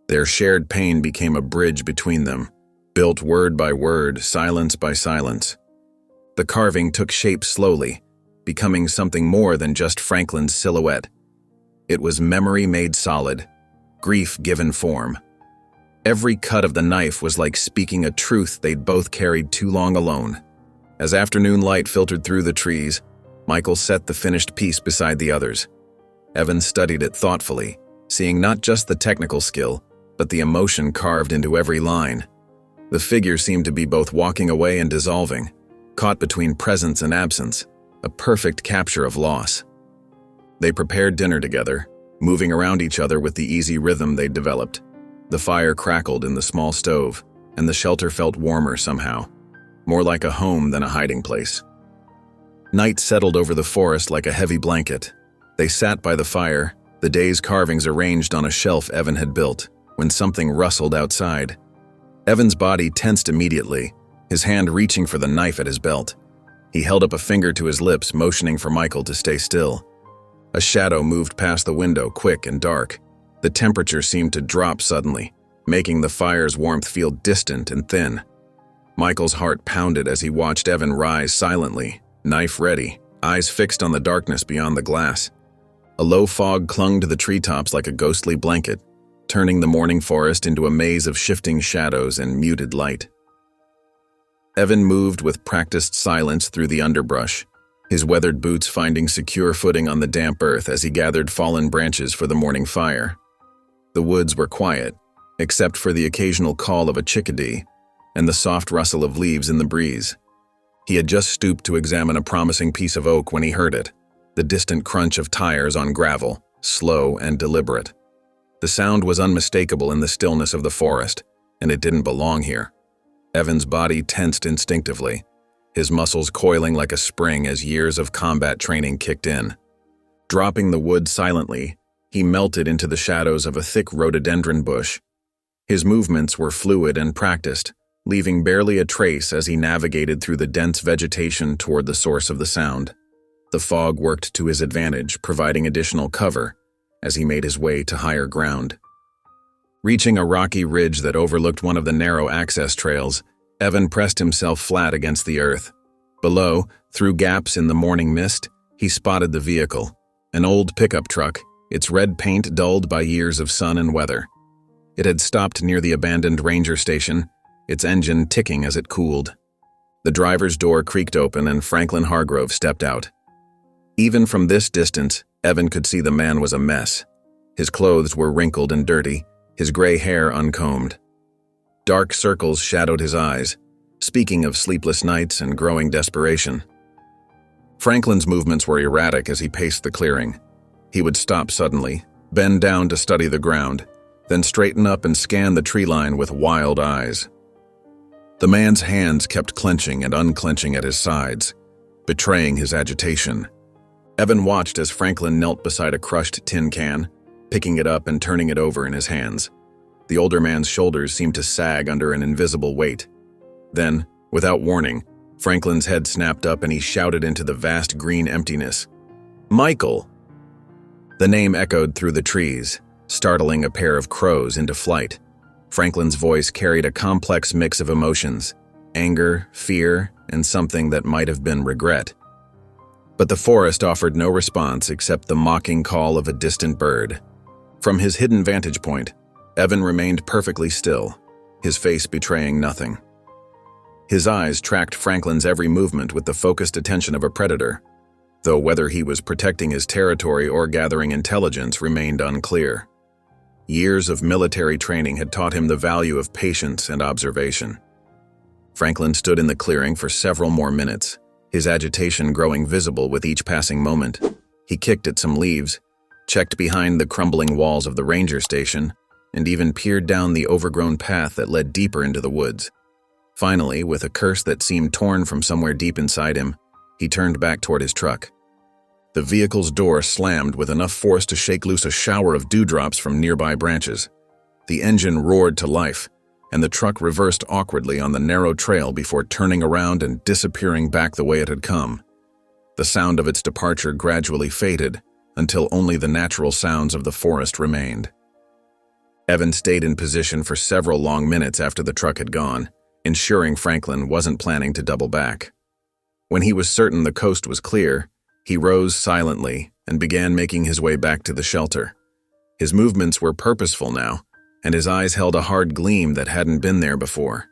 Their shared pain became a bridge between them, built word by word, silence by silence. The carving took shape slowly, becoming something more than just Franklin's silhouette. It was memory made solid, grief given form. Every cut of the knife was like speaking a truth they'd both carried too long alone. As afternoon light filtered through the trees, Michael set the finished piece beside the others. Evan studied it thoughtfully, seeing not just the technical skill, but the emotion carved into every line. The figure seemed to be both walking away and dissolving, caught between presence and absence, a perfect capture of loss. They prepared dinner together, moving around each other with the easy rhythm they'd developed. The fire crackled in the small stove, and the shelter felt warmer somehow, more like a home than a hiding place. Night settled over the forest like a heavy blanket. They sat by the fire, the day's carvings arranged on a shelf Evan had built, when something rustled outside. Evan's body tensed immediately, his hand reaching for the knife at his belt. He held up a finger to his lips, motioning for Michael to stay still. A shadow moved past the window, quick and dark. The temperature seemed to drop suddenly, making the fire's warmth feel distant and thin. Michael's heart pounded as he watched Evan rise silently, knife ready, eyes fixed on the darkness beyond the glass. A low fog clung to the treetops like a ghostly blanket, turning the morning forest into a maze of shifting shadows and muted light. Evan moved with practiced silence through the underbrush, his weathered boots finding secure footing on the damp earth as he gathered fallen branches for the morning fire. The woods were quiet, except for the occasional call of a chickadee and the soft rustle of leaves in the breeze. He had just stooped to examine a promising piece of oak when he heard it, the distant crunch of tires on gravel, slow and deliberate. The sound was unmistakable in the stillness of the forest, and it didn't belong here. Evan's body tensed instinctively, his muscles coiling like a spring as years of combat training kicked in. Dropping the wood silently, he melted into the shadows of a thick rhododendron bush. His movements were fluid and practiced, leaving barely a trace as he navigated through the dense vegetation toward the source of the sound. The fog worked to his advantage, providing additional cover as he made his way to higher ground. Reaching a rocky ridge that overlooked one of the narrow access trails, Evan pressed himself flat against the earth. Below, through gaps in the morning mist, he spotted the vehicle, an old pickup truck, its red paint dulled by years of sun and weather. It had stopped near the abandoned ranger station, its engine ticking as it cooled. The driver's door creaked open and Franklin Hargrove stepped out. Even from this distance, Evan could see the man was a mess. His clothes were wrinkled and dirty, his gray hair uncombed. Dark circles shadowed his eyes, speaking of sleepless nights and growing desperation. Franklin's movements were erratic as he paced the clearing. He would stop suddenly, bend down to study the ground, then straighten up and scan the tree line with wild eyes. The man's hands kept clenching and unclenching at his sides, betraying his agitation. Evan watched as Franklin knelt beside a crushed tin can, picking it up and turning it over in his hands. The older man's shoulders seemed to sag under an invisible weight. Then, without warning, Franklin's head snapped up and he shouted into the vast green emptiness, "Michael!" The name echoed through the trees, startling a pair of crows into flight. Franklin's voice carried a complex mix of emotions, anger, fear, and something that might have been regret. But the forest offered no response except the mocking call of a distant bird. From his hidden vantage point, Evan remained perfectly still, his face betraying nothing. His eyes tracked Franklin's every movement with the focused attention of a predator, though whether he was protecting his territory or gathering intelligence remained unclear. Years of military training had taught him the value of patience and observation. Franklin stood in the clearing for several more minutes, his agitation growing visible with each passing moment. He kicked at some leaves, checked behind the crumbling walls of the ranger station, and even peered down the overgrown path that led deeper into the woods. Finally, with a curse that seemed torn from somewhere deep inside him, he turned back toward his truck. The vehicle's door slammed with enough force to shake loose a shower of dewdrops from nearby branches. The engine roared to life, and the truck reversed awkwardly on the narrow trail before turning around and disappearing back the way it had come. The sound of its departure gradually faded until only the natural sounds of the forest remained. Evan stayed in position for several long minutes after the truck had gone, ensuring Franklin wasn't planning to double back. When he was certain the coast was clear, he rose silently and began making his way back to the shelter. His movements were purposeful now, and his eyes held a hard gleam that hadn't been there before.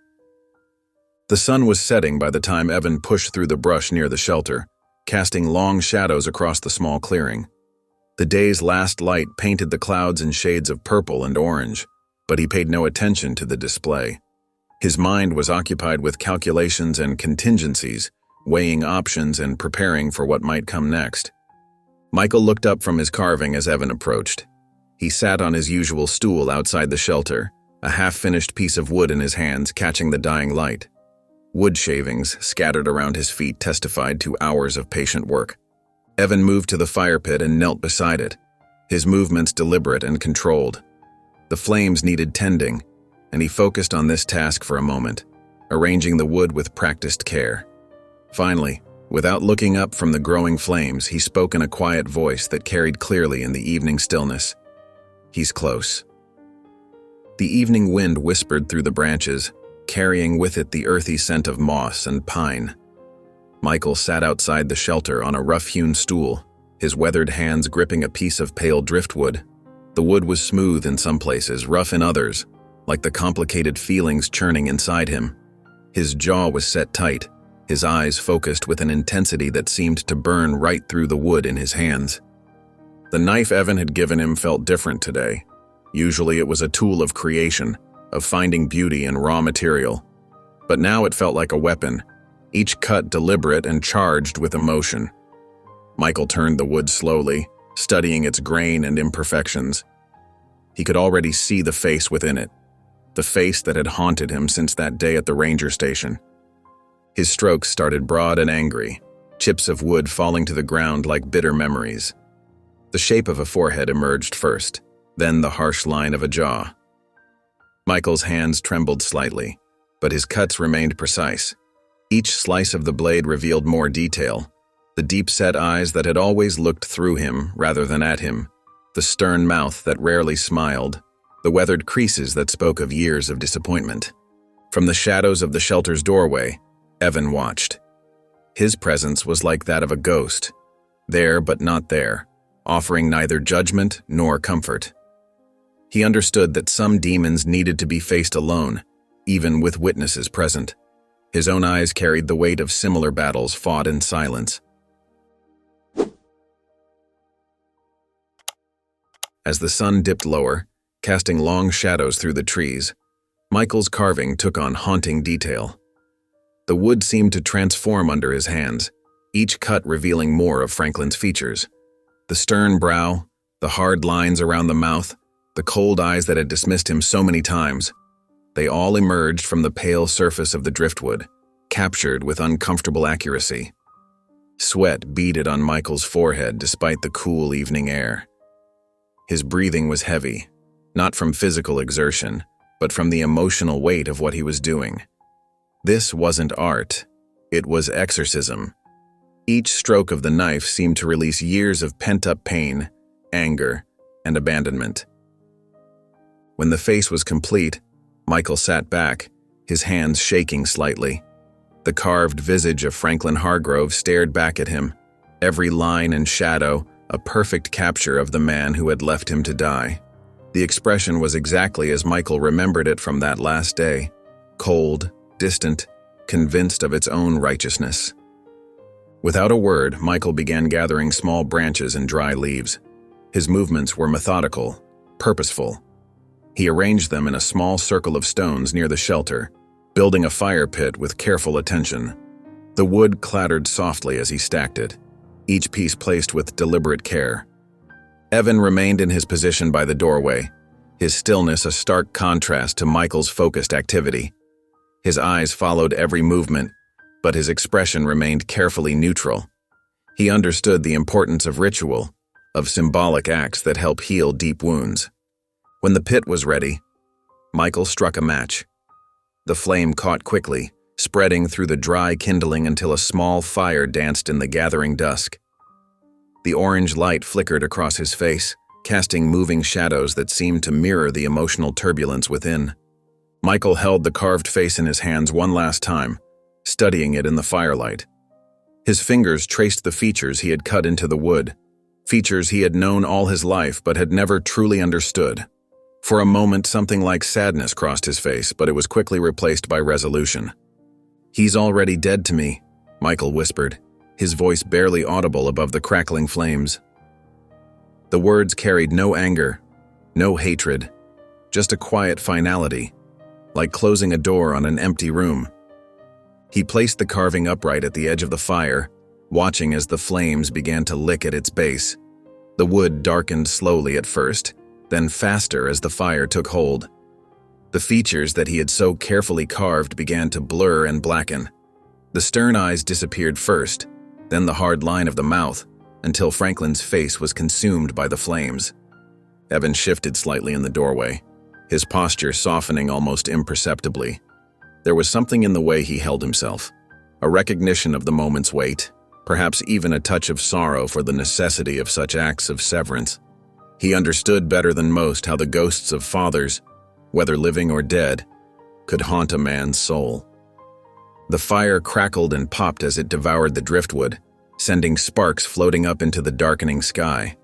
The sun was setting by the time Evan pushed through the brush near the shelter, casting long shadows across the small clearing. The day's last light painted the clouds in shades of purple and orange, but he paid no attention to the display. His mind was occupied with calculations and contingencies, weighing options and preparing for what might come next. Michael looked up from his carving as Evan approached. He sat on his usual stool outside the shelter, a half-finished piece of wood in his hands catching the dying light. Wood shavings scattered around his feet testified to hours of patient work. Evan moved to the fire pit and knelt beside it, his movements deliberate and controlled. The flames needed tending, and he focused on this task for a moment, arranging the wood with practiced care. Finally, without looking up from the growing flames, he spoke in a quiet voice that carried clearly in the evening stillness. "He's close." The evening wind whispered through the branches, carrying with it the earthy scent of moss and pine. Michael sat outside the shelter on a rough-hewn stool, his weathered hands gripping a piece of pale driftwood. The wood was smooth in some places, rough in others, like the complicated feelings churning inside him. His jaw was set tight, his eyes focused with an intensity that seemed to burn right through the wood in his hands. The knife Evan had given him felt different today. Usually it was a tool of creation, of finding beauty in raw material. But now it felt like a weapon, each cut deliberate and charged with emotion. Michael turned the wood slowly, studying its grain and imperfections. He could already see the face within it, the face that had haunted him since that day at the ranger station. His strokes started broad and angry, chips of wood falling to the ground like bitter memories. The shape of a forehead emerged first, then the harsh line of a jaw. Michael's hands trembled slightly, but his cuts remained precise. Each slice of the blade revealed more detail, the deep-set eyes that had always looked through him rather than at him, the stern mouth that rarely smiled, the weathered creases that spoke of years of disappointment. From the shadows of the shelter's doorway, Evan watched. His presence was like that of a ghost, there but not there, offering neither judgment nor comfort. He understood that some demons needed to be faced alone, even with witnesses present. His own eyes carried the weight of similar battles fought in silence. As the sun dipped lower, casting long shadows through the trees, Michael's carving took on haunting detail. The wood seemed to transform under his hands, each cut revealing more of Franklin's features. The stern brow, the hard lines around the mouth, the cold eyes that had dismissed him so many times, they all emerged from the pale surface of the driftwood, captured with uncomfortable accuracy. Sweat beaded on Michael's forehead despite the cool evening air. His breathing was heavy, not from physical exertion, but from the emotional weight of what he was doing. This wasn't art, it was exorcism. Each stroke of the knife seemed to release years of pent-up pain, anger, and abandonment. When the face was complete, Michael sat back, his hands shaking slightly. The carved visage of Franklin Hargrove stared back at him, every line and shadow a perfect capture of the man who had left him to die. The expression was exactly as Michael remembered it from that last day, cold, distant, convinced of its own righteousness. Without a word, Michael began gathering small branches and dry leaves. His movements were methodical, purposeful. He arranged them in a small circle of stones near the shelter, building a fire pit with careful attention. The wood clattered softly as he stacked it, each piece placed with deliberate care. Evan remained in his position by the doorway, his stillness a stark contrast to Michael's focused activity. His eyes followed every movement, but his expression remained carefully neutral. He understood the importance of ritual, of symbolic acts that help heal deep wounds. When the pit was ready, Michael struck a match. The flame caught quickly, spreading through the dry kindling until a small fire danced in the gathering dusk. The orange light flickered across his face, casting moving shadows that seemed to mirror the emotional turbulence within. Michael held the carved face in his hands one last time, studying it in the firelight. His fingers traced the features he had cut into the wood, features he had known all his life but had never truly understood. For a moment, something like sadness crossed his face, but it was quickly replaced by resolution. "He's already dead to me," Michael whispered, his voice barely audible above the crackling flames. The words carried no anger, no hatred, just a quiet finality, like closing a door on an empty room. He placed the carving upright at the edge of the fire, watching as the flames began to lick at its base. The wood darkened slowly at first, then faster as the fire took hold. The features that he had so carefully carved began to blur and blacken. The stern eyes disappeared first, then the hard line of the mouth, until Franklin's face was consumed by the flames. Evan shifted slightly in the doorway, his posture softening almost imperceptibly. There was something in the way he held himself, a recognition of the moment's weight, perhaps even a touch of sorrow for the necessity of such acts of severance. He understood better than most how the ghosts of fathers, whether living or dead, could haunt a man's soul. The fire crackled and popped as it devoured the driftwood, sending sparks floating up into the darkening sky.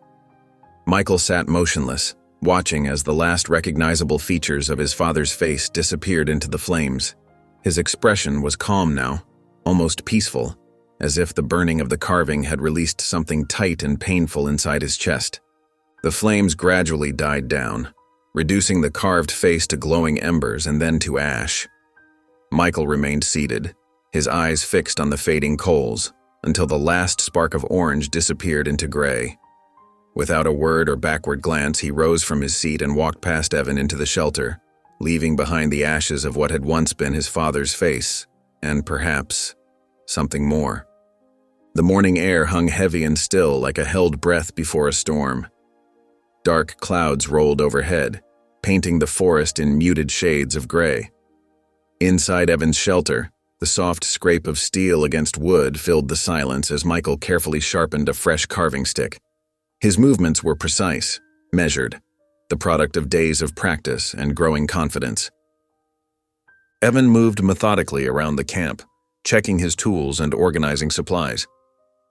Michael sat motionless, watching as the last recognizable features of his father's face disappeared into the flames. His expression was calm now, almost peaceful, as if the burning of the carving had released something tight and painful inside his chest. The flames gradually died down, reducing the carved face to glowing embers and then to ash. Michael remained seated, his eyes fixed on the fading coals, until the last spark of orange disappeared into gray. Without a word or backward glance, he rose from his seat and walked past Evan into the shelter, leaving behind the ashes of what had once been his father's face, and perhaps something more. The morning air hung heavy and still like a held breath before a storm. Dark clouds rolled overhead, painting the forest in muted shades of gray. Inside Evan's shelter, the soft scrape of steel against wood filled the silence as Michael carefully sharpened a fresh carving stick. His movements were precise, measured, the product of days of practice and growing confidence. Evan moved methodically around the camp, checking his tools and organizing supplies.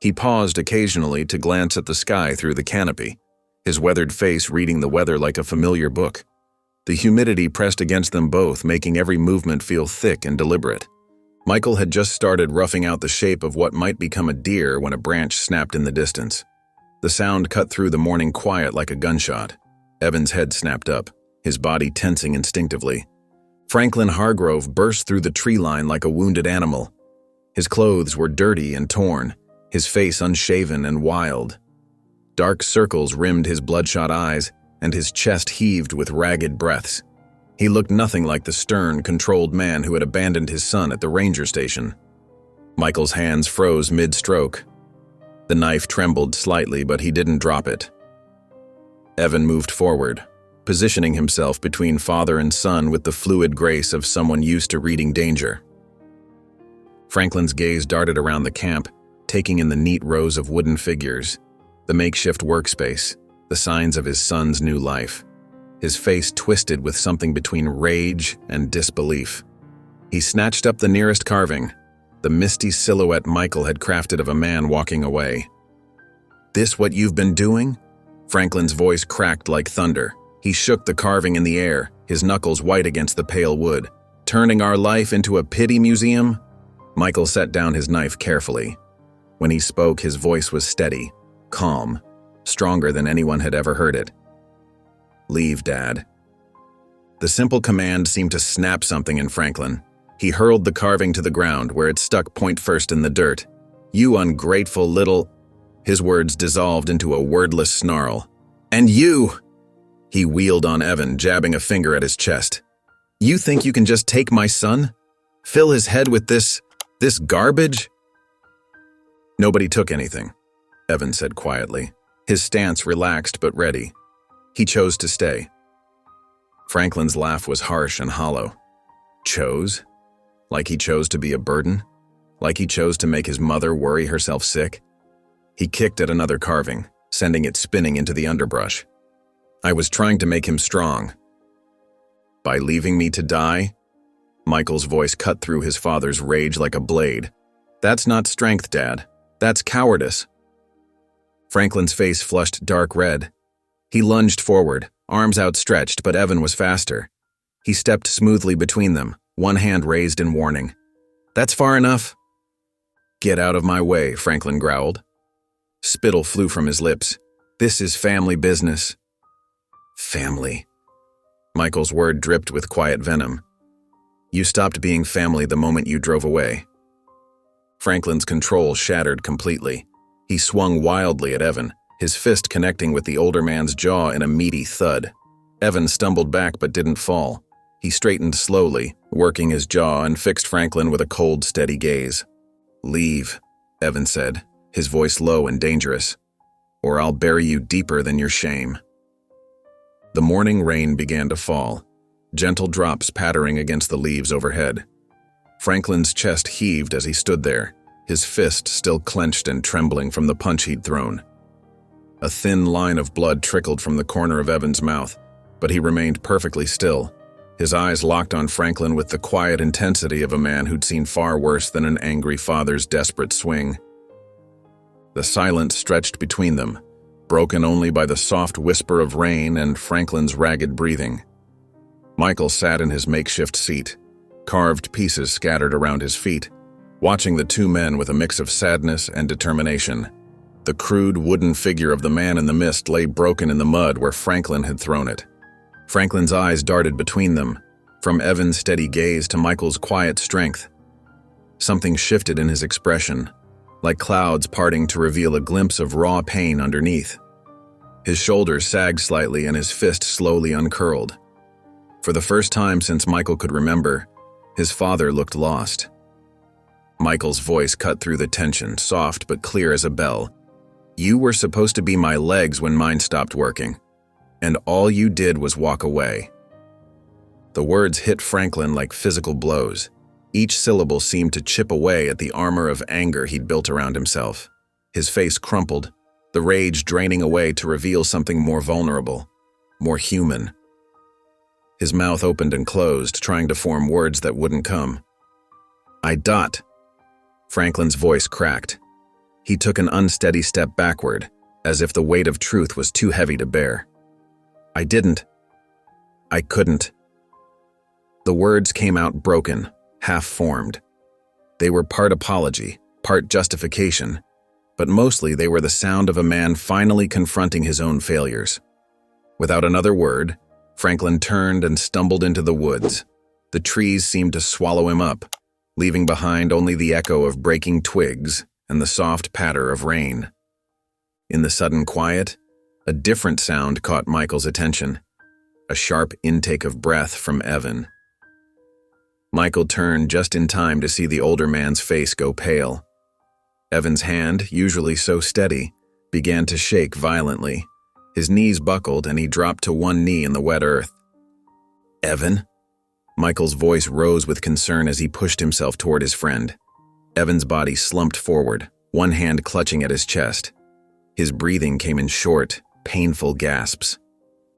He paused occasionally to glance at the sky through the canopy, his weathered face reading the weather like a familiar book. The humidity pressed against them both, making every movement feel thick and deliberate. Michael had just started roughing out the shape of what might become a deer when a branch snapped in the distance. The sound cut through the morning quiet like a gunshot. Evan's head snapped up, his body tensing instinctively. Franklin Hargrove burst through the tree line like a wounded animal. His clothes were dirty and torn, his face unshaven and wild. Dark circles rimmed his bloodshot eyes, and his chest heaved with ragged breaths. He looked nothing like the stern, controlled man who had abandoned his son at the ranger station. Michael's hands froze mid-stroke. The knife trembled slightly, but he didn't drop it. Evan moved forward, positioning himself between father and son with the fluid grace of someone used to reading danger. Franklin's gaze darted around the camp, taking in the neat rows of wooden figures, the makeshift workspace, the signs of his son's new life. His face twisted with something between rage and disbelief. He snatched up the nearest carving, the misty silhouette Michael had crafted of a man walking away. "This what you've been doing?" Franklin's voice cracked like thunder. He shook the carving in the air, his knuckles white against the pale wood. "Turning our life into a pity museum?" Michael set down his knife carefully. When he spoke, his voice was steady, calm, stronger than anyone had ever heard it. "Leave, Dad." The simple command seemed to snap something in Franklin. He hurled the carving to the ground, where it stuck point first in the dirt. "You ungrateful little—" His words dissolved into a wordless snarl. "And you!" He wheeled on Evan, jabbing a finger at his chest. "You think you can just take my son? Fill his head with this garbage?" "Nobody took anything," Evan said quietly, his stance relaxed but ready. He chose to stay. Franklin's laugh was harsh and hollow. Chose? Like he chose to be a burden? Like he chose to make his mother worry herself sick? He kicked at another carving, sending it spinning into the underbrush. "I was trying to make him strong." "By leaving me to die?" Michael's voice cut through his father's rage like a blade. "That's not strength, Dad. That's cowardice." Franklin's face flushed dark red. He lunged forward, arms outstretched, but Evan was faster. He stepped smoothly between them, one hand raised in warning. "That's far enough." "Get out of my way," Franklin growled. Spittle flew from his lips. "This is family business." "Family." Michael's word dripped with quiet venom. "You stopped being family the moment you drove away." Franklin's control shattered completely. He swung wildly at Evan, his fist connecting with the older man's jaw in a meaty thud. Evan stumbled back but didn't fall. He straightened slowly, working his jaw, and fixed Franklin with a cold, steady gaze. "Leave," Evan said, his voice low and dangerous, "or I'll bury you deeper than your shame." The morning rain began to fall, gentle drops pattering against the leaves overhead. Franklin's chest heaved as he stood there, his fist still clenched and trembling from the punch he'd thrown. A thin line of blood trickled from the corner of Evan's mouth, but he remained perfectly still, his eyes locked on Franklin with the quiet intensity of a man who'd seen far worse than an angry father's desperate swing. The silence stretched between them, broken only by the soft whisper of rain and Franklin's ragged breathing. Michael sat in his makeshift seat, carved pieces scattered around his feet, watching the two men with a mix of sadness and determination. The crude wooden figure of the man in the mist lay broken in the mud where Franklin had thrown it. Franklin's eyes darted between them, from Evan's steady gaze to Michael's quiet strength. Something shifted in his expression, like clouds parting to reveal a glimpse of raw pain underneath. His shoulders sagged slightly and his fist slowly uncurled. For the first time since Michael could remember, his father looked lost. Michael's voice cut through the tension, soft but clear as a bell. "You were supposed to be my legs when mine stopped working, and all you did was walk away." The words hit Franklin like physical blows. Each syllable seemed to chip away at the armor of anger he'd built around himself. His face crumpled, the rage draining away to reveal something more vulnerable, more human. His mouth opened and closed, trying to form words that wouldn't come. "I dot." Franklin's voice cracked. He took an unsteady step backward, as if the weight of truth was too heavy to bear. "I didn't. I couldn't." The words came out broken, half-formed. They were part apology, part justification, but mostly they were the sound of a man finally confronting his own failures. Without another word, Franklin turned and stumbled into the woods. The trees seemed to swallow him up, leaving behind only the echo of breaking twigs and the soft patter of rain. In the sudden quiet, a different sound caught Michael's attention, a sharp intake of breath from Evan. Michael turned just in time to see the older man's face go pale. Evan's hand, usually so steady, began to shake violently, His knees buckled and he dropped to one knee in the wet earth. "Evan?" Michael's voice rose with concern as he pushed himself toward his friend. Evan's body slumped forward, one hand clutching at his chest. His breathing came in short, painful gasps.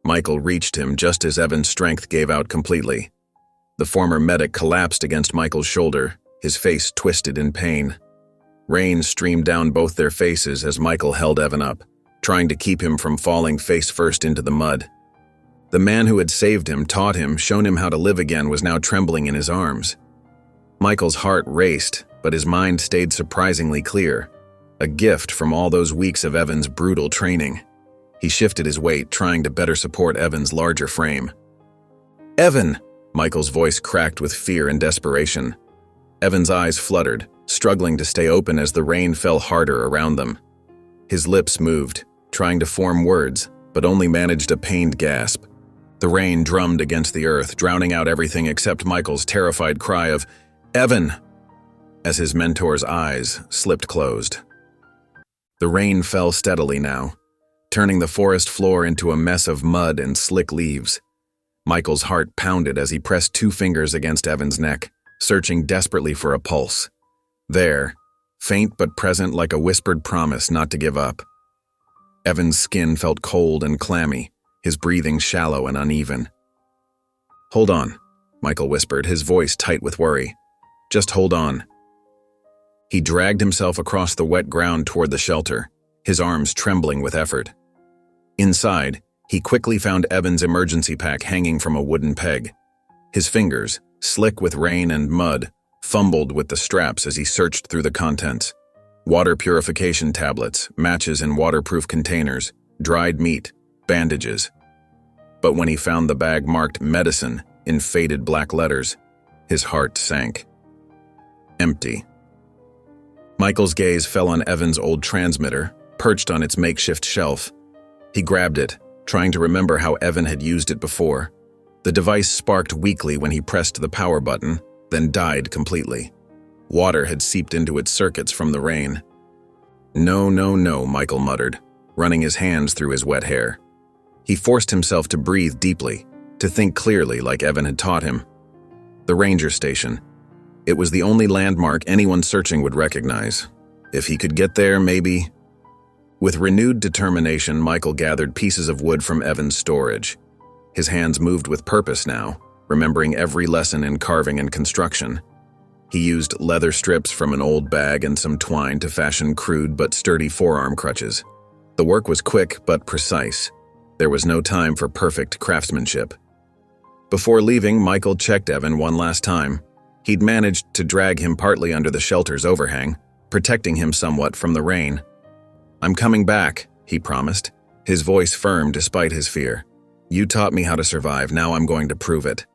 Michael reached him just as Evan's strength gave out completely. The former medic collapsed against Michael's shoulder, his face twisted in pain. Rain streamed down both their faces as Michael held Evan up, trying to keep him from falling face first into the mud. The man who had saved him, taught him, shown him how to live again was now trembling in his arms. Michael's heart raced, but his mind stayed surprisingly clear, a gift from all those weeks of Evan's brutal training. He shifted his weight, trying to better support Evan's larger frame. "Evan!" Michael's voice cracked with fear and desperation. Evan's eyes fluttered, struggling to stay open as the rain fell harder around them. His lips moved, trying to form words, but only managed a pained gasp. The rain drummed against the earth, drowning out everything except Michael's terrified cry of, "Evan!" as his mentor's eyes slipped closed. The rain fell steadily now, turning the forest floor into a mess of mud and slick leaves. Michael's heart pounded as he pressed 2 fingers against Evan's neck, searching desperately for a pulse. There, faint but present like a whispered promise not to give up. Evan's skin felt cold and clammy, his breathing shallow and uneven. "Hold on," Michael whispered, his voice tight with worry. "Just hold on." He dragged himself across the wet ground toward the shelter, his arms trembling with effort. Inside, he quickly found Evan's emergency pack hanging from a wooden peg. His fingers, slick with rain and mud, fumbled with the straps as he searched through the contents. Water purification tablets, matches in waterproof containers, dried meat, bandages. But when he found the bag marked medicine in faded black letters, his heart sank. Empty. Michael's gaze fell on Evan's old transmitter, perched on its makeshift shelf. He grabbed it, trying to remember how Evan had used it before. The device sparked weakly when he pressed the power button, then died completely. Water had seeped into its circuits from the rain. "No, no, no," Michael muttered, running his hands through his wet hair. He forced himself to breathe deeply, to think clearly like Evan had taught him. The ranger station. It was the only landmark anyone searching would recognize. If he could get there, maybe. With renewed determination, Michael gathered pieces of wood from Evan's storage. His hands moved with purpose now, remembering every lesson in carving and construction. He used leather strips from an old bag and some twine to fashion crude but sturdy forearm crutches. The work was quick but precise. There was no time for perfect craftsmanship. Before leaving, Michael checked Evan one last time. He'd managed to drag him partly under the shelter's overhang, protecting him somewhat from the rain. "I'm coming back," he promised, his voice firm despite his fear. "You taught me how to survive, now I'm going to prove it."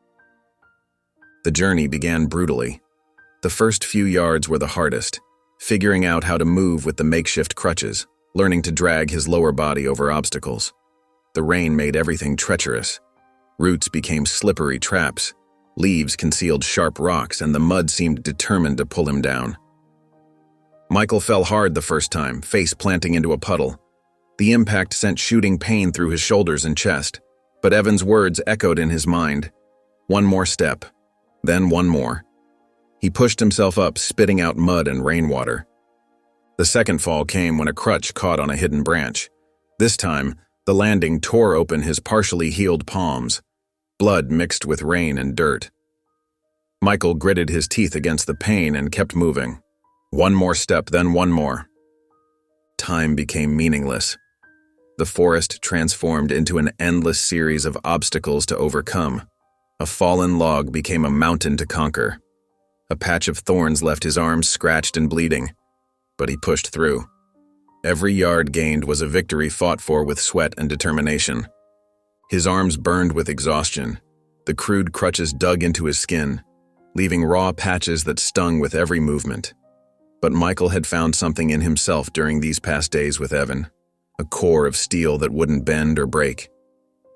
The journey began brutally. The first few yards were the hardest, figuring out how to move with the makeshift crutches, learning to drag his lower body over obstacles. The rain made everything treacherous. Roots became slippery traps, leaves concealed sharp rocks, and the mud seemed determined to pull him down. Michael fell hard the first time, face planting into a puddle. The impact sent shooting pain through his shoulders and chest, but Evan's words echoed in his mind. One more step, then one more. He pushed himself up, spitting out mud and rainwater. The second fall came when a crutch caught on a hidden branch. This time, the landing tore open his partially healed palms. Blood mixed with rain and dirt. Michael gritted his teeth against the pain and kept moving. One more step, then one more. Time became meaningless. The forest transformed into an endless series of obstacles to overcome. A fallen log became a mountain to conquer. A patch of thorns left his arms scratched and bleeding, but he pushed through. Every yard gained was a victory fought for with sweat and determination. His arms burned with exhaustion. The crude crutches dug into his skin, leaving raw patches that stung with every movement. But Michael had found something in himself during these past days with Evan, a core of steel that wouldn't bend or break.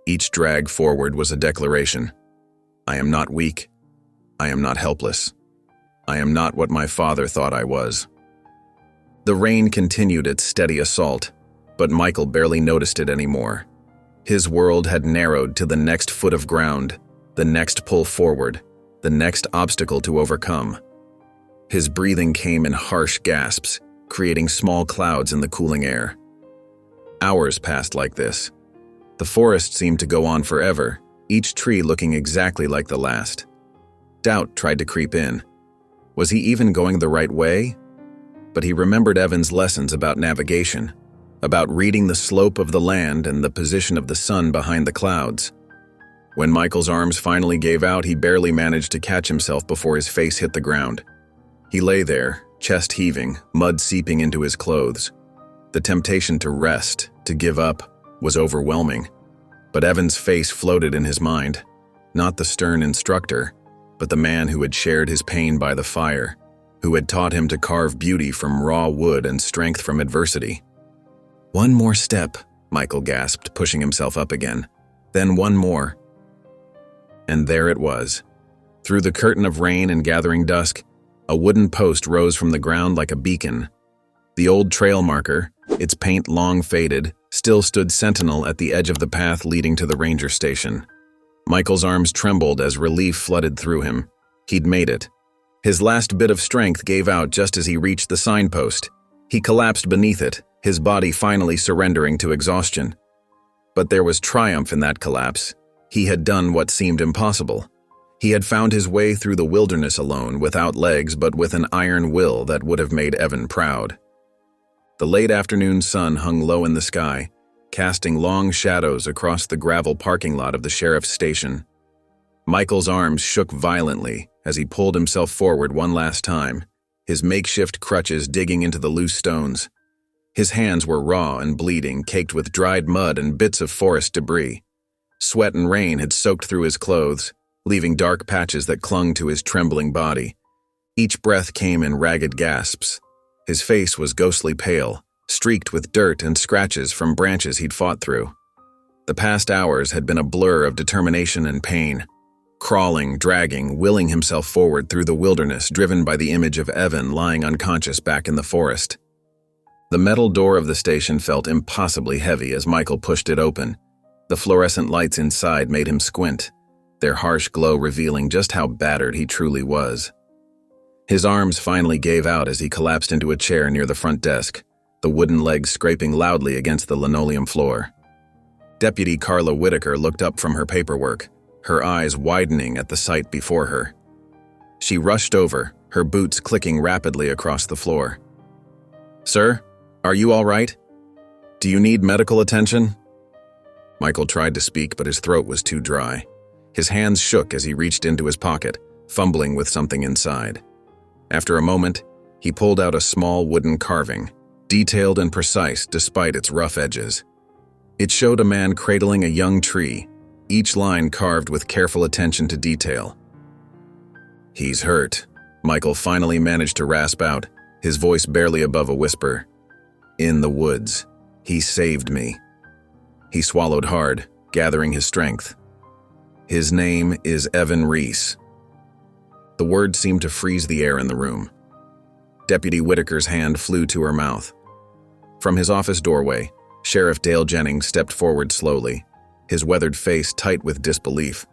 Each drag forward was a declaration. I am not weak. I am not helpless. I am not what my father thought I was. The rain continued its steady assault, but Michael barely noticed it anymore. His world had narrowed to the next foot of ground, the next pull forward, the next obstacle to overcome. His breathing came in harsh gasps, creating small clouds in the cooling air. Hours passed like this. The forest seemed to go on forever, each tree looking exactly like the last. Doubt tried to creep in. Was he even going the right way? But he remembered Evan's lessons about navigation, about reading the slope of the land and the position of the sun behind the clouds. When Michael's arms finally gave out, he barely managed to catch himself before his face hit the ground. He lay there, chest heaving, mud seeping into his clothes. The temptation to rest, to give up, was overwhelming. But Evan's face floated in his mind, not the stern instructor, but the man who had shared his pain by the fire, who had taught him to carve beauty from raw wood and strength from adversity. "One more step," Michael gasped, pushing himself up again. "Then one more." And there it was. Through the curtain of rain and gathering dusk, a wooden post rose from the ground like a beacon. The old trail marker, its paint long faded, still stood sentinel at the edge of the path leading to the ranger station. Michael's arms trembled as relief flooded through him. He'd made it. His last bit of strength gave out just as he reached the signpost. He collapsed beneath it, his body finally surrendering to exhaustion. But there was triumph in that collapse. He had done what seemed impossible. He had found his way through the wilderness alone, without legs but with an iron will that would have made Evan proud. The late afternoon sun hung low in the sky, casting long shadows across the gravel parking lot of the sheriff's station. Michael's arms shook violently as he pulled himself forward one last time, his makeshift crutches digging into the loose stones. His hands were raw and bleeding, caked with dried mud and bits of forest debris. Sweat and rain had soaked through his clothes, leaving dark patches that clung to his trembling body. Each breath came in ragged gasps. His face was ghostly pale, streaked with dirt and scratches from branches he'd fought through. The past hours had been a blur of determination and pain. Crawling, dragging, willing himself forward through the wilderness, driven by the image of Evan lying unconscious back in the forest. The metal door of the station felt impossibly heavy as Michael pushed it open. The fluorescent lights inside made him squint, their harsh glow revealing just how battered he truly was. His arms finally gave out as he collapsed into a chair near the front desk, the wooden legs scraping loudly against the linoleum floor. Deputy Carla Whitaker looked up from her paperwork, her eyes widening at the sight before her. She rushed over, her boots clicking rapidly across the floor. "Sir, are you all right? Do you need medical attention?" Michael tried to speak, but his throat was too dry. His hands shook as he reached into his pocket, fumbling with something inside. After a moment, he pulled out a small wooden carving, detailed and precise despite its rough edges. It showed a man cradling a young tree, each line carved with careful attention to detail. "He's hurt," Michael finally managed to rasp out, his voice barely above a whisper. "In the woods. He saved me." He swallowed hard, gathering his strength. "His name is Evan Reese." The word seemed to freeze the air in the room. Deputy Whitaker's hand flew to her mouth. From his office doorway, Sheriff Dale Jennings stepped forward slowly, his weathered face tight with disbelief.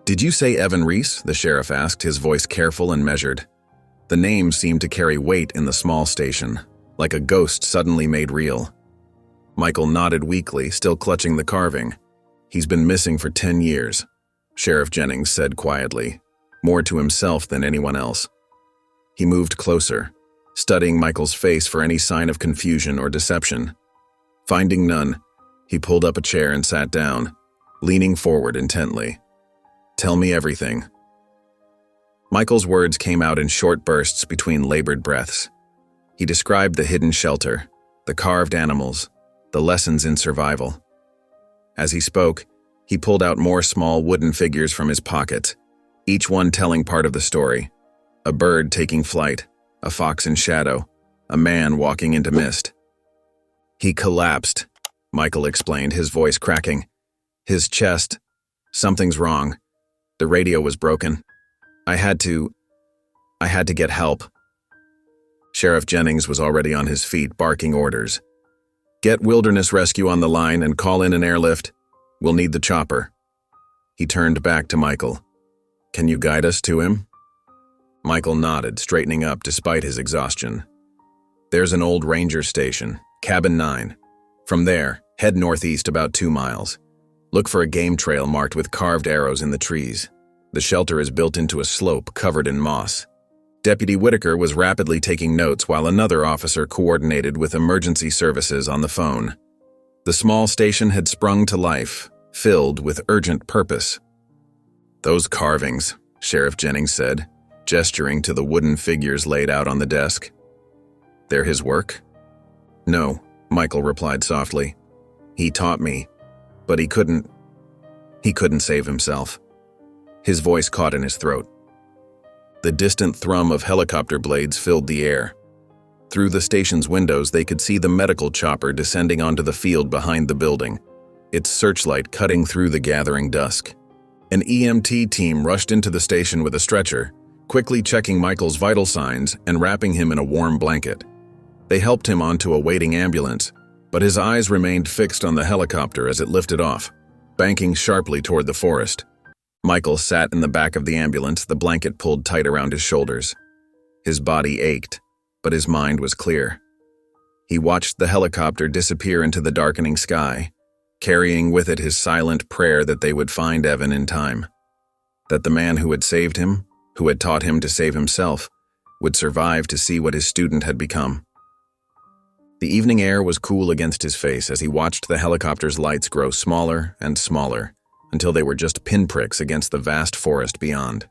"Did you say Evan Reese?" the sheriff asked, his voice careful and measured. The name seemed to carry weight in the small station, like a ghost suddenly made real. Michael nodded weakly, still clutching the carving. "He's been missing for 10 years, Sheriff Jennings said quietly, more to himself than anyone else. He moved closer, studying Michael's face for any sign of confusion or deception. Finding none, he pulled up a chair and sat down, leaning forward intently. "Tell me everything." Michael's words came out in short bursts between labored breaths. He described the hidden shelter, the carved animals, the lessons in survival. As he spoke, he pulled out more small wooden figures from his pocket, each one telling part of the story. A bird taking flight, a fox in shadow, a man walking into mist. "He collapsed," Michael explained, his voice cracking. "His chest. Something's wrong. The radio was broken. I had to get help." Sheriff Jennings was already on his feet, barking orders. Get wilderness rescue on the line and call in an airlift. We'll need the chopper. He turned back to Michael. Can you guide us to him? Michael nodded, straightening up despite his exhaustion. There's an old ranger station, Cabin 9. From there, head northeast about 2 miles. Look for a game trail marked with carved arrows in the trees. The shelter is built into a slope covered in moss. Deputy Whitaker was rapidly taking notes while another officer coordinated with emergency services on the phone. The small station had sprung to life, filled with urgent purpose. Those carvings, Sheriff Jennings said, gesturing to the wooden figures laid out on the desk. They're his work? No, Michael replied softly. He taught me, but he couldn't save himself. His voice caught in his throat. The distant thrum of helicopter blades filled the air. Through the station's windows, they could see the medical chopper descending onto the field behind the building, its searchlight cutting through the gathering dusk. An EMT team rushed into the station with a stretcher, quickly checking Michael's vital signs and wrapping him in a warm blanket. They helped him onto a waiting ambulance, but his eyes remained fixed on the helicopter as it lifted off, banking sharply toward the forest. Michael sat in the back of the ambulance, the blanket pulled tight around his shoulders. His body ached, but his mind was clear. He watched the helicopter disappear into the darkening sky, carrying with it his silent prayer that they would find Evan in time. That the man who had saved him, who had taught him to save himself, would survive to see what his student had become. The evening air was cool against his face as he watched the helicopter's lights grow smaller and smaller, until they were just pinpricks against the vast forest beyond.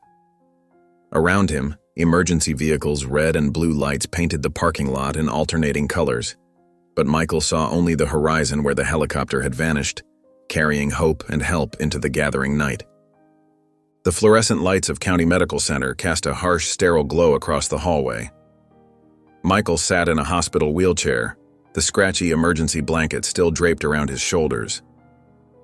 Around him, emergency vehicles' red and blue lights painted the parking lot in alternating colors, but Michael saw only the horizon where the helicopter had vanished, carrying hope and help into the gathering night. The fluorescent lights of County Medical Center cast a harsh, sterile glow across the hallway. Michael sat in a hospital wheelchair, the scratchy emergency blanket still draped around his shoulders.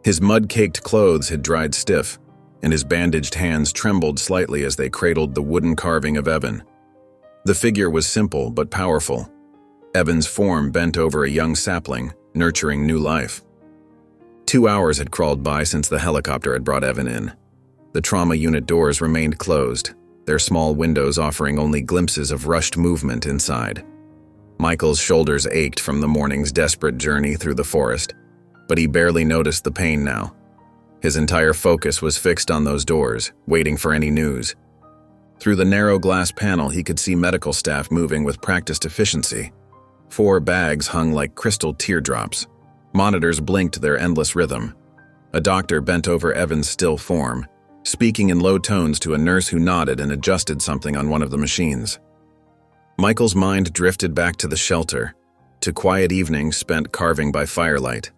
His mud-caked clothes had dried stiff, and his bandaged hands trembled slightly as they cradled the wooden carving of Evan. The figure was simple but powerful. Evan's form bent over a young sapling, nurturing new life. 2 hours had crawled by since the helicopter had brought Evan in. The trauma unit doors remained closed, their small windows offering only glimpses of rushed movement inside. Michael's shoulders ached from the morning's desperate journey through the forest, but he barely noticed the pain now. His entire focus was fixed on those doors, waiting for any news. Through the narrow glass panel, he could see medical staff moving with practiced efficiency. 4 bags hung like crystal teardrops. Monitors blinked their endless rhythm. A doctor bent over Evan's still form, speaking in low tones to a nurse who nodded and adjusted something on one of the machines. Michael's mind drifted back to the shelter, to quiet evenings spent carving by firelight.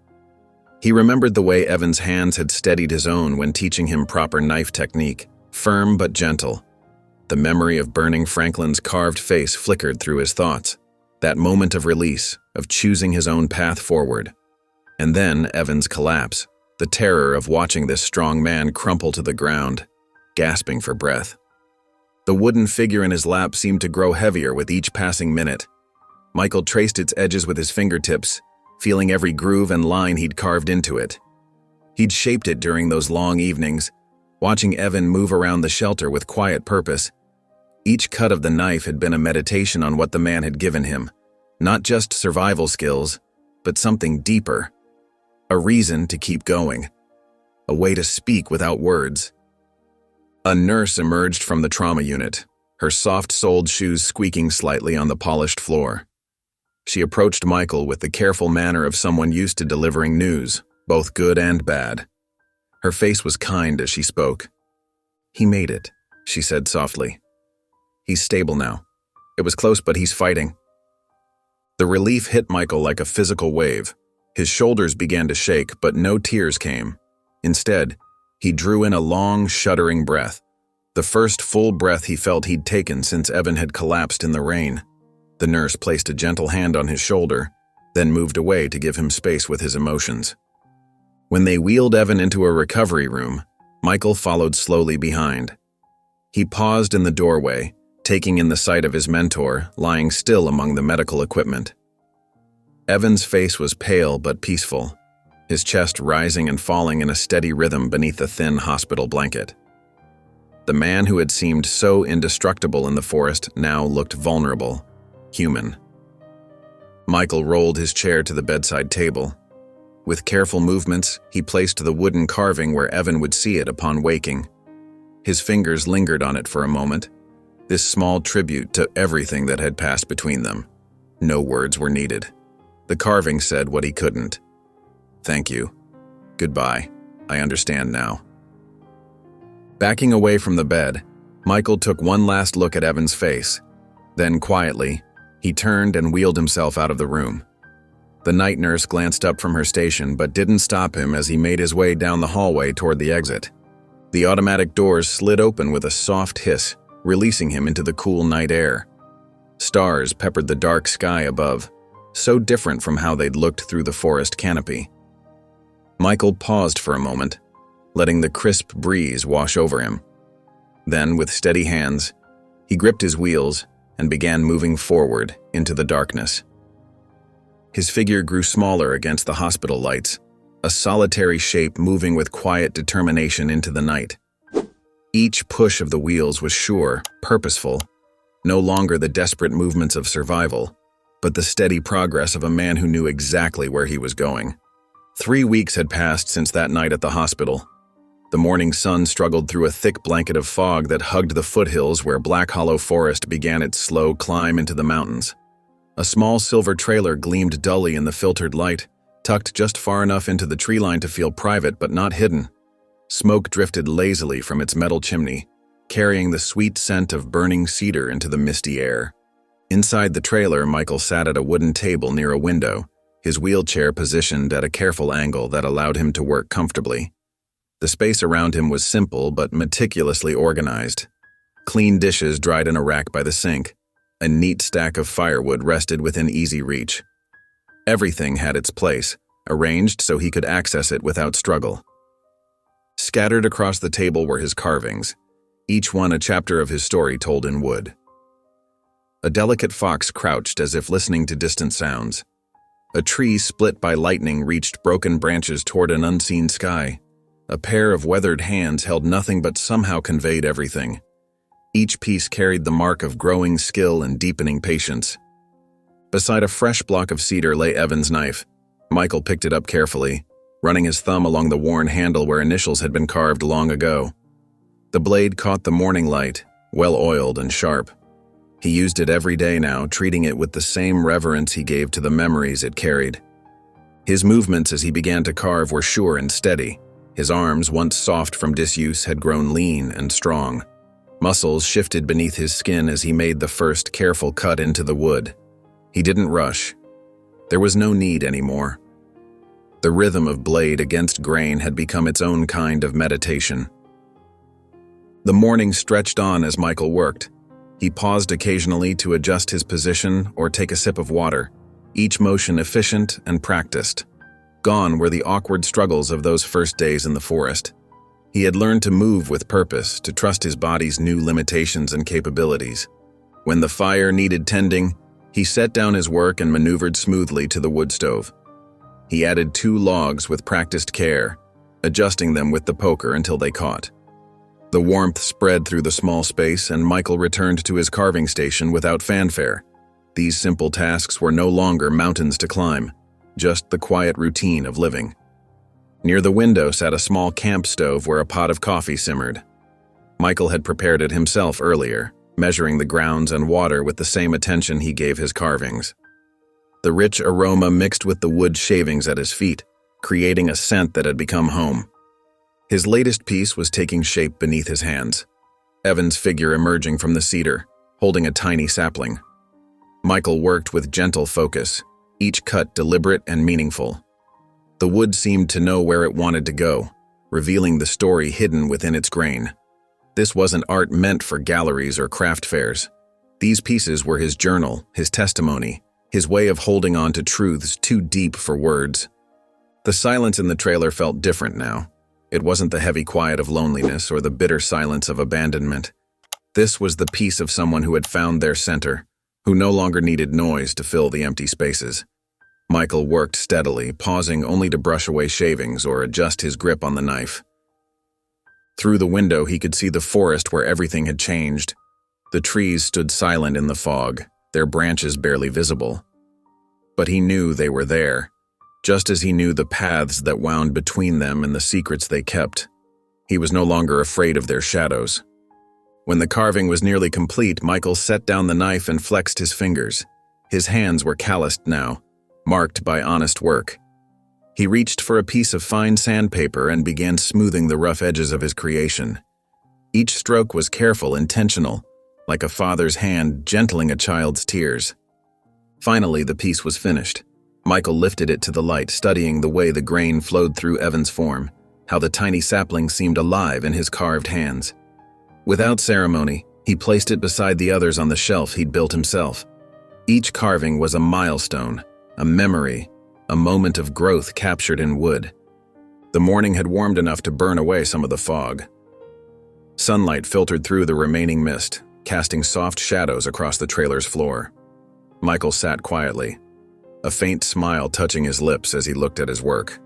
He remembered the way Evan's hands had steadied his own when teaching him proper knife technique, firm but gentle. The memory of burning Franklin's carved face flickered through his thoughts, that moment of release, of choosing his own path forward. And then Evan's collapse, the terror of watching this strong man crumple to the ground, gasping for breath. The wooden figure in his lap seemed to grow heavier with each passing minute. Michael traced its edges with his fingertips, feeling every groove and line he'd carved into it. He'd shaped it during those long evenings, watching Evan move around the shelter with quiet purpose. Each cut of the knife had been a meditation on what the man had given him, not just survival skills, but something deeper. A reason to keep going. A way to speak without words. A nurse emerged from the trauma unit, her soft-soled shoes squeaking slightly on the polished floor. She approached Michael with the careful manner of someone used to delivering news, both good and bad. Her face was kind as she spoke. "He made it," she said softly. "He's stable now. It was close, but he's fighting." The relief hit Michael like a physical wave. His shoulders began to shake, but no tears came. Instead, he drew in a long, shuddering breath, the first full breath he felt he'd taken since Evan had collapsed in the rain. The nurse placed a gentle hand on his shoulder, then moved away to give him space with his emotions. When they wheeled Evan into a recovery room, Michael followed slowly behind. He paused in the doorway, taking in the sight of his mentor lying still among the medical equipment. Evan's face was pale but peaceful, his chest rising and falling in a steady rhythm beneath the thin hospital blanket. The man who had seemed so indestructible in the forest now looked vulnerable, human. Michael rolled his chair to the bedside table. With careful movements, he placed the wooden carving where Evan would see it upon waking. His fingers lingered on it for a moment, this small tribute to everything that had passed between them. No words were needed. The carving said what he couldn't. "Thank you. Goodbye. I understand now." Backing away from the bed, Michael took one last look at Evan's face. Then quietly, he turned and wheeled himself out of the room. The night nurse glanced up from her station but didn't stop him as he made his way down the hallway toward the exit. The automatic doors slid open with a soft hiss, releasing him into the cool night air. Stars peppered the dark sky above, so different from how they'd looked through the forest canopy. Michael paused for a moment, letting the crisp breeze wash over him. Then, with steady hands, he gripped his wheels and began moving forward into the darkness. His figure grew smaller against the hospital lights, a solitary shape moving with quiet determination into the night. Each push of the wheels was sure, purposeful, no longer the desperate movements of survival, but the steady progress of a man who knew exactly where he was going. 3 weeks had passed since that night at the hospital. The morning sun struggled through a thick blanket of fog that hugged the foothills where Black Hollow Forest began its slow climb into the mountains. A small silver trailer gleamed dully in the filtered light, tucked just far enough into the tree line to feel private but not hidden. Smoke drifted lazily from its metal chimney, carrying the sweet scent of burning cedar into the misty air. Inside the trailer, Michael sat at a wooden table near a window, his wheelchair positioned at a careful angle that allowed him to work comfortably. The space around him was simple but meticulously organized. Clean dishes dried in a rack by the sink. A neat stack of firewood rested within easy reach. Everything had its place, arranged so he could access it without struggle. Scattered across the table were his carvings, each one a chapter of his story told in wood. A delicate fox crouched as if listening to distant sounds. A tree split by lightning reached broken branches toward an unseen sky. A pair of weathered hands held nothing but somehow conveyed everything. Each piece carried the mark of growing skill and deepening patience. Beside a fresh block of cedar lay Evan's knife. Michael picked it up carefully, running his thumb along the worn handle where initials had been carved long ago. The blade caught the morning light, well-oiled and sharp. He used it every day now, treating it with the same reverence he gave to the memories it carried. His movements as he began to carve were sure and steady. His arms, once soft from disuse, had grown lean and strong. Muscles shifted beneath his skin as he made the first careful cut into the wood. He didn't rush. There was no need anymore. The rhythm of blade against grain had become its own kind of meditation. The morning stretched on as Michael worked. He paused occasionally to adjust his position or take a sip of water, each motion efficient and practiced. Gone were the awkward struggles of those first days in the forest. He had learned to move with purpose, to trust his body's new limitations and capabilities. When the fire needed tending, he set down his work and maneuvered smoothly to the wood stove. He added 2 logs with practiced care, adjusting them with the poker until they caught. The warmth spread through the small space, and Michael returned to his carving station without fanfare. These simple tasks were no longer mountains to climb, just the quiet routine of living. Near the window sat a small camp stove where a pot of coffee simmered. Michael had prepared it himself earlier, measuring the grounds and water with the same attention he gave his carvings. The rich aroma mixed with the wood shavings at his feet, creating a scent that had become home. His latest piece was taking shape beneath his hands, Evan's figure emerging from the cedar, holding a tiny sapling. Michael worked with gentle focus, each cut deliberate and meaningful. The wood seemed to know where it wanted to go, revealing the story hidden within its grain. This wasn't art meant for galleries or craft fairs. These pieces were his journal, his testimony, his way of holding on to truths too deep for words. The silence in the trailer felt different now. It wasn't the heavy quiet of loneliness or the bitter silence of abandonment. This was the peace of someone who had found their center, who no longer needed noise to fill the empty spaces. Michael worked steadily, pausing only to brush away shavings or adjust his grip on the knife. Through the window, he could see the forest where everything had changed. The trees stood silent in the fog, their branches barely visible. But he knew they were there, just as he knew the paths that wound between them and the secrets they kept. He was no longer afraid of their shadows. When the carving was nearly complete, Michael set down the knife and flexed his fingers. His hands were calloused now, marked by honest work. He reached for a piece of fine sandpaper and began smoothing the rough edges of his creation. Each stroke was careful, intentional, like a father's hand gentling a child's tears. Finally, the piece was finished. Michael lifted it to the light, studying the way the grain flowed through Evan's form, how the tiny sapling seemed alive in his carved hands. Without ceremony, he placed it beside the others on the shelf he'd built himself. Each carving was a milestone, a memory, a moment of growth captured in wood. The morning had warmed enough to burn away some of the fog. Sunlight filtered through the remaining mist, casting soft shadows across the trailer's floor. Michael sat quietly, a faint smile touching his lips as he looked at his work.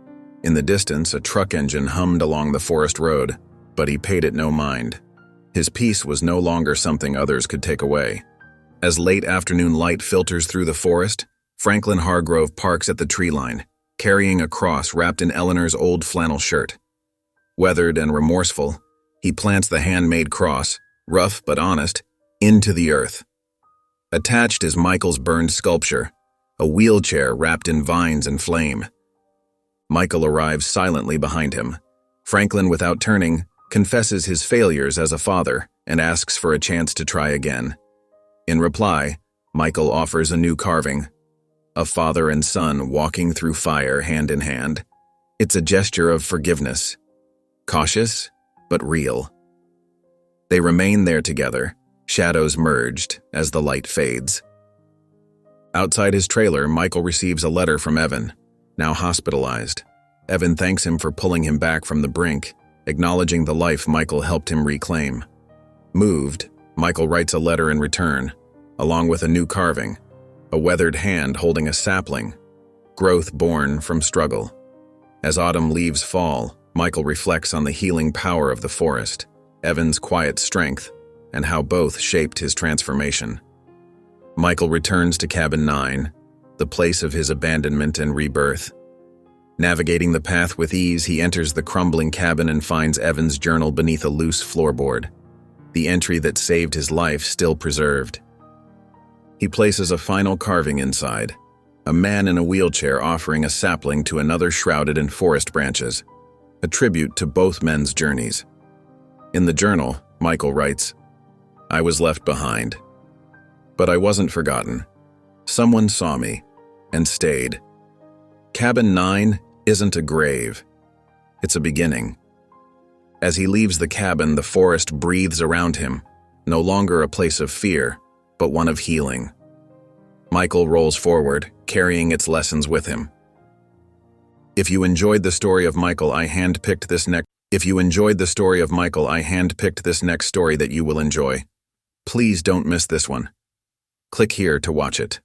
In the distance, a truck engine hummed along the forest road, but he paid it no mind. His piece was no longer something others could take away. As late afternoon light filters through the forest, Franklin Hargrove parks at the tree line, carrying a cross wrapped in Eleanor's old flannel shirt. Weathered and remorseful, he plants the handmade cross, rough but honest, into the earth. Attached is Michael's burned sculpture, a wheelchair wrapped in vines and flame. Michael arrives silently behind him. Franklin, without turning, confesses his failures as a father and asks for a chance to try again. In reply, Michael offers a new carving, a father and son walking through fire hand in hand. It's a gesture of forgiveness, cautious but real. They remain there together, shadows merged as the light fades. Outside his trailer, Michael receives a letter from Evan, now hospitalized. Evan thanks him for pulling him back from the brink, acknowledging the life Michael helped him reclaim. Moved, Michael writes a letter in return, along with a new carving, a weathered hand holding a sapling, growth born from struggle. As autumn leaves fall, Michael reflects on the healing power of the forest, Evan's quiet strength, and how both shaped his transformation. Michael returns to Cabin 9, the place of his abandonment and rebirth. Navigating the path with ease, he enters the crumbling cabin and finds Evan's journal beneath a loose floorboard, the entry that saved his life still preserved. He places a final carving inside, a man in a wheelchair offering a sapling to another shrouded in forest branches, a tribute to both men's journeys. In the journal, Michael writes, "I was left behind, but I wasn't forgotten. Someone saw me and stayed. Cabin 9 isn't a grave. It's a beginning." As he leaves the cabin, the forest breathes around him, no longer a place of fear, but one of healing. Michael rolls forward, carrying its lessons with him. If you enjoyed the story of Michael, I handpicked this next story that you will enjoy. Please don't miss this one. Click here to watch it.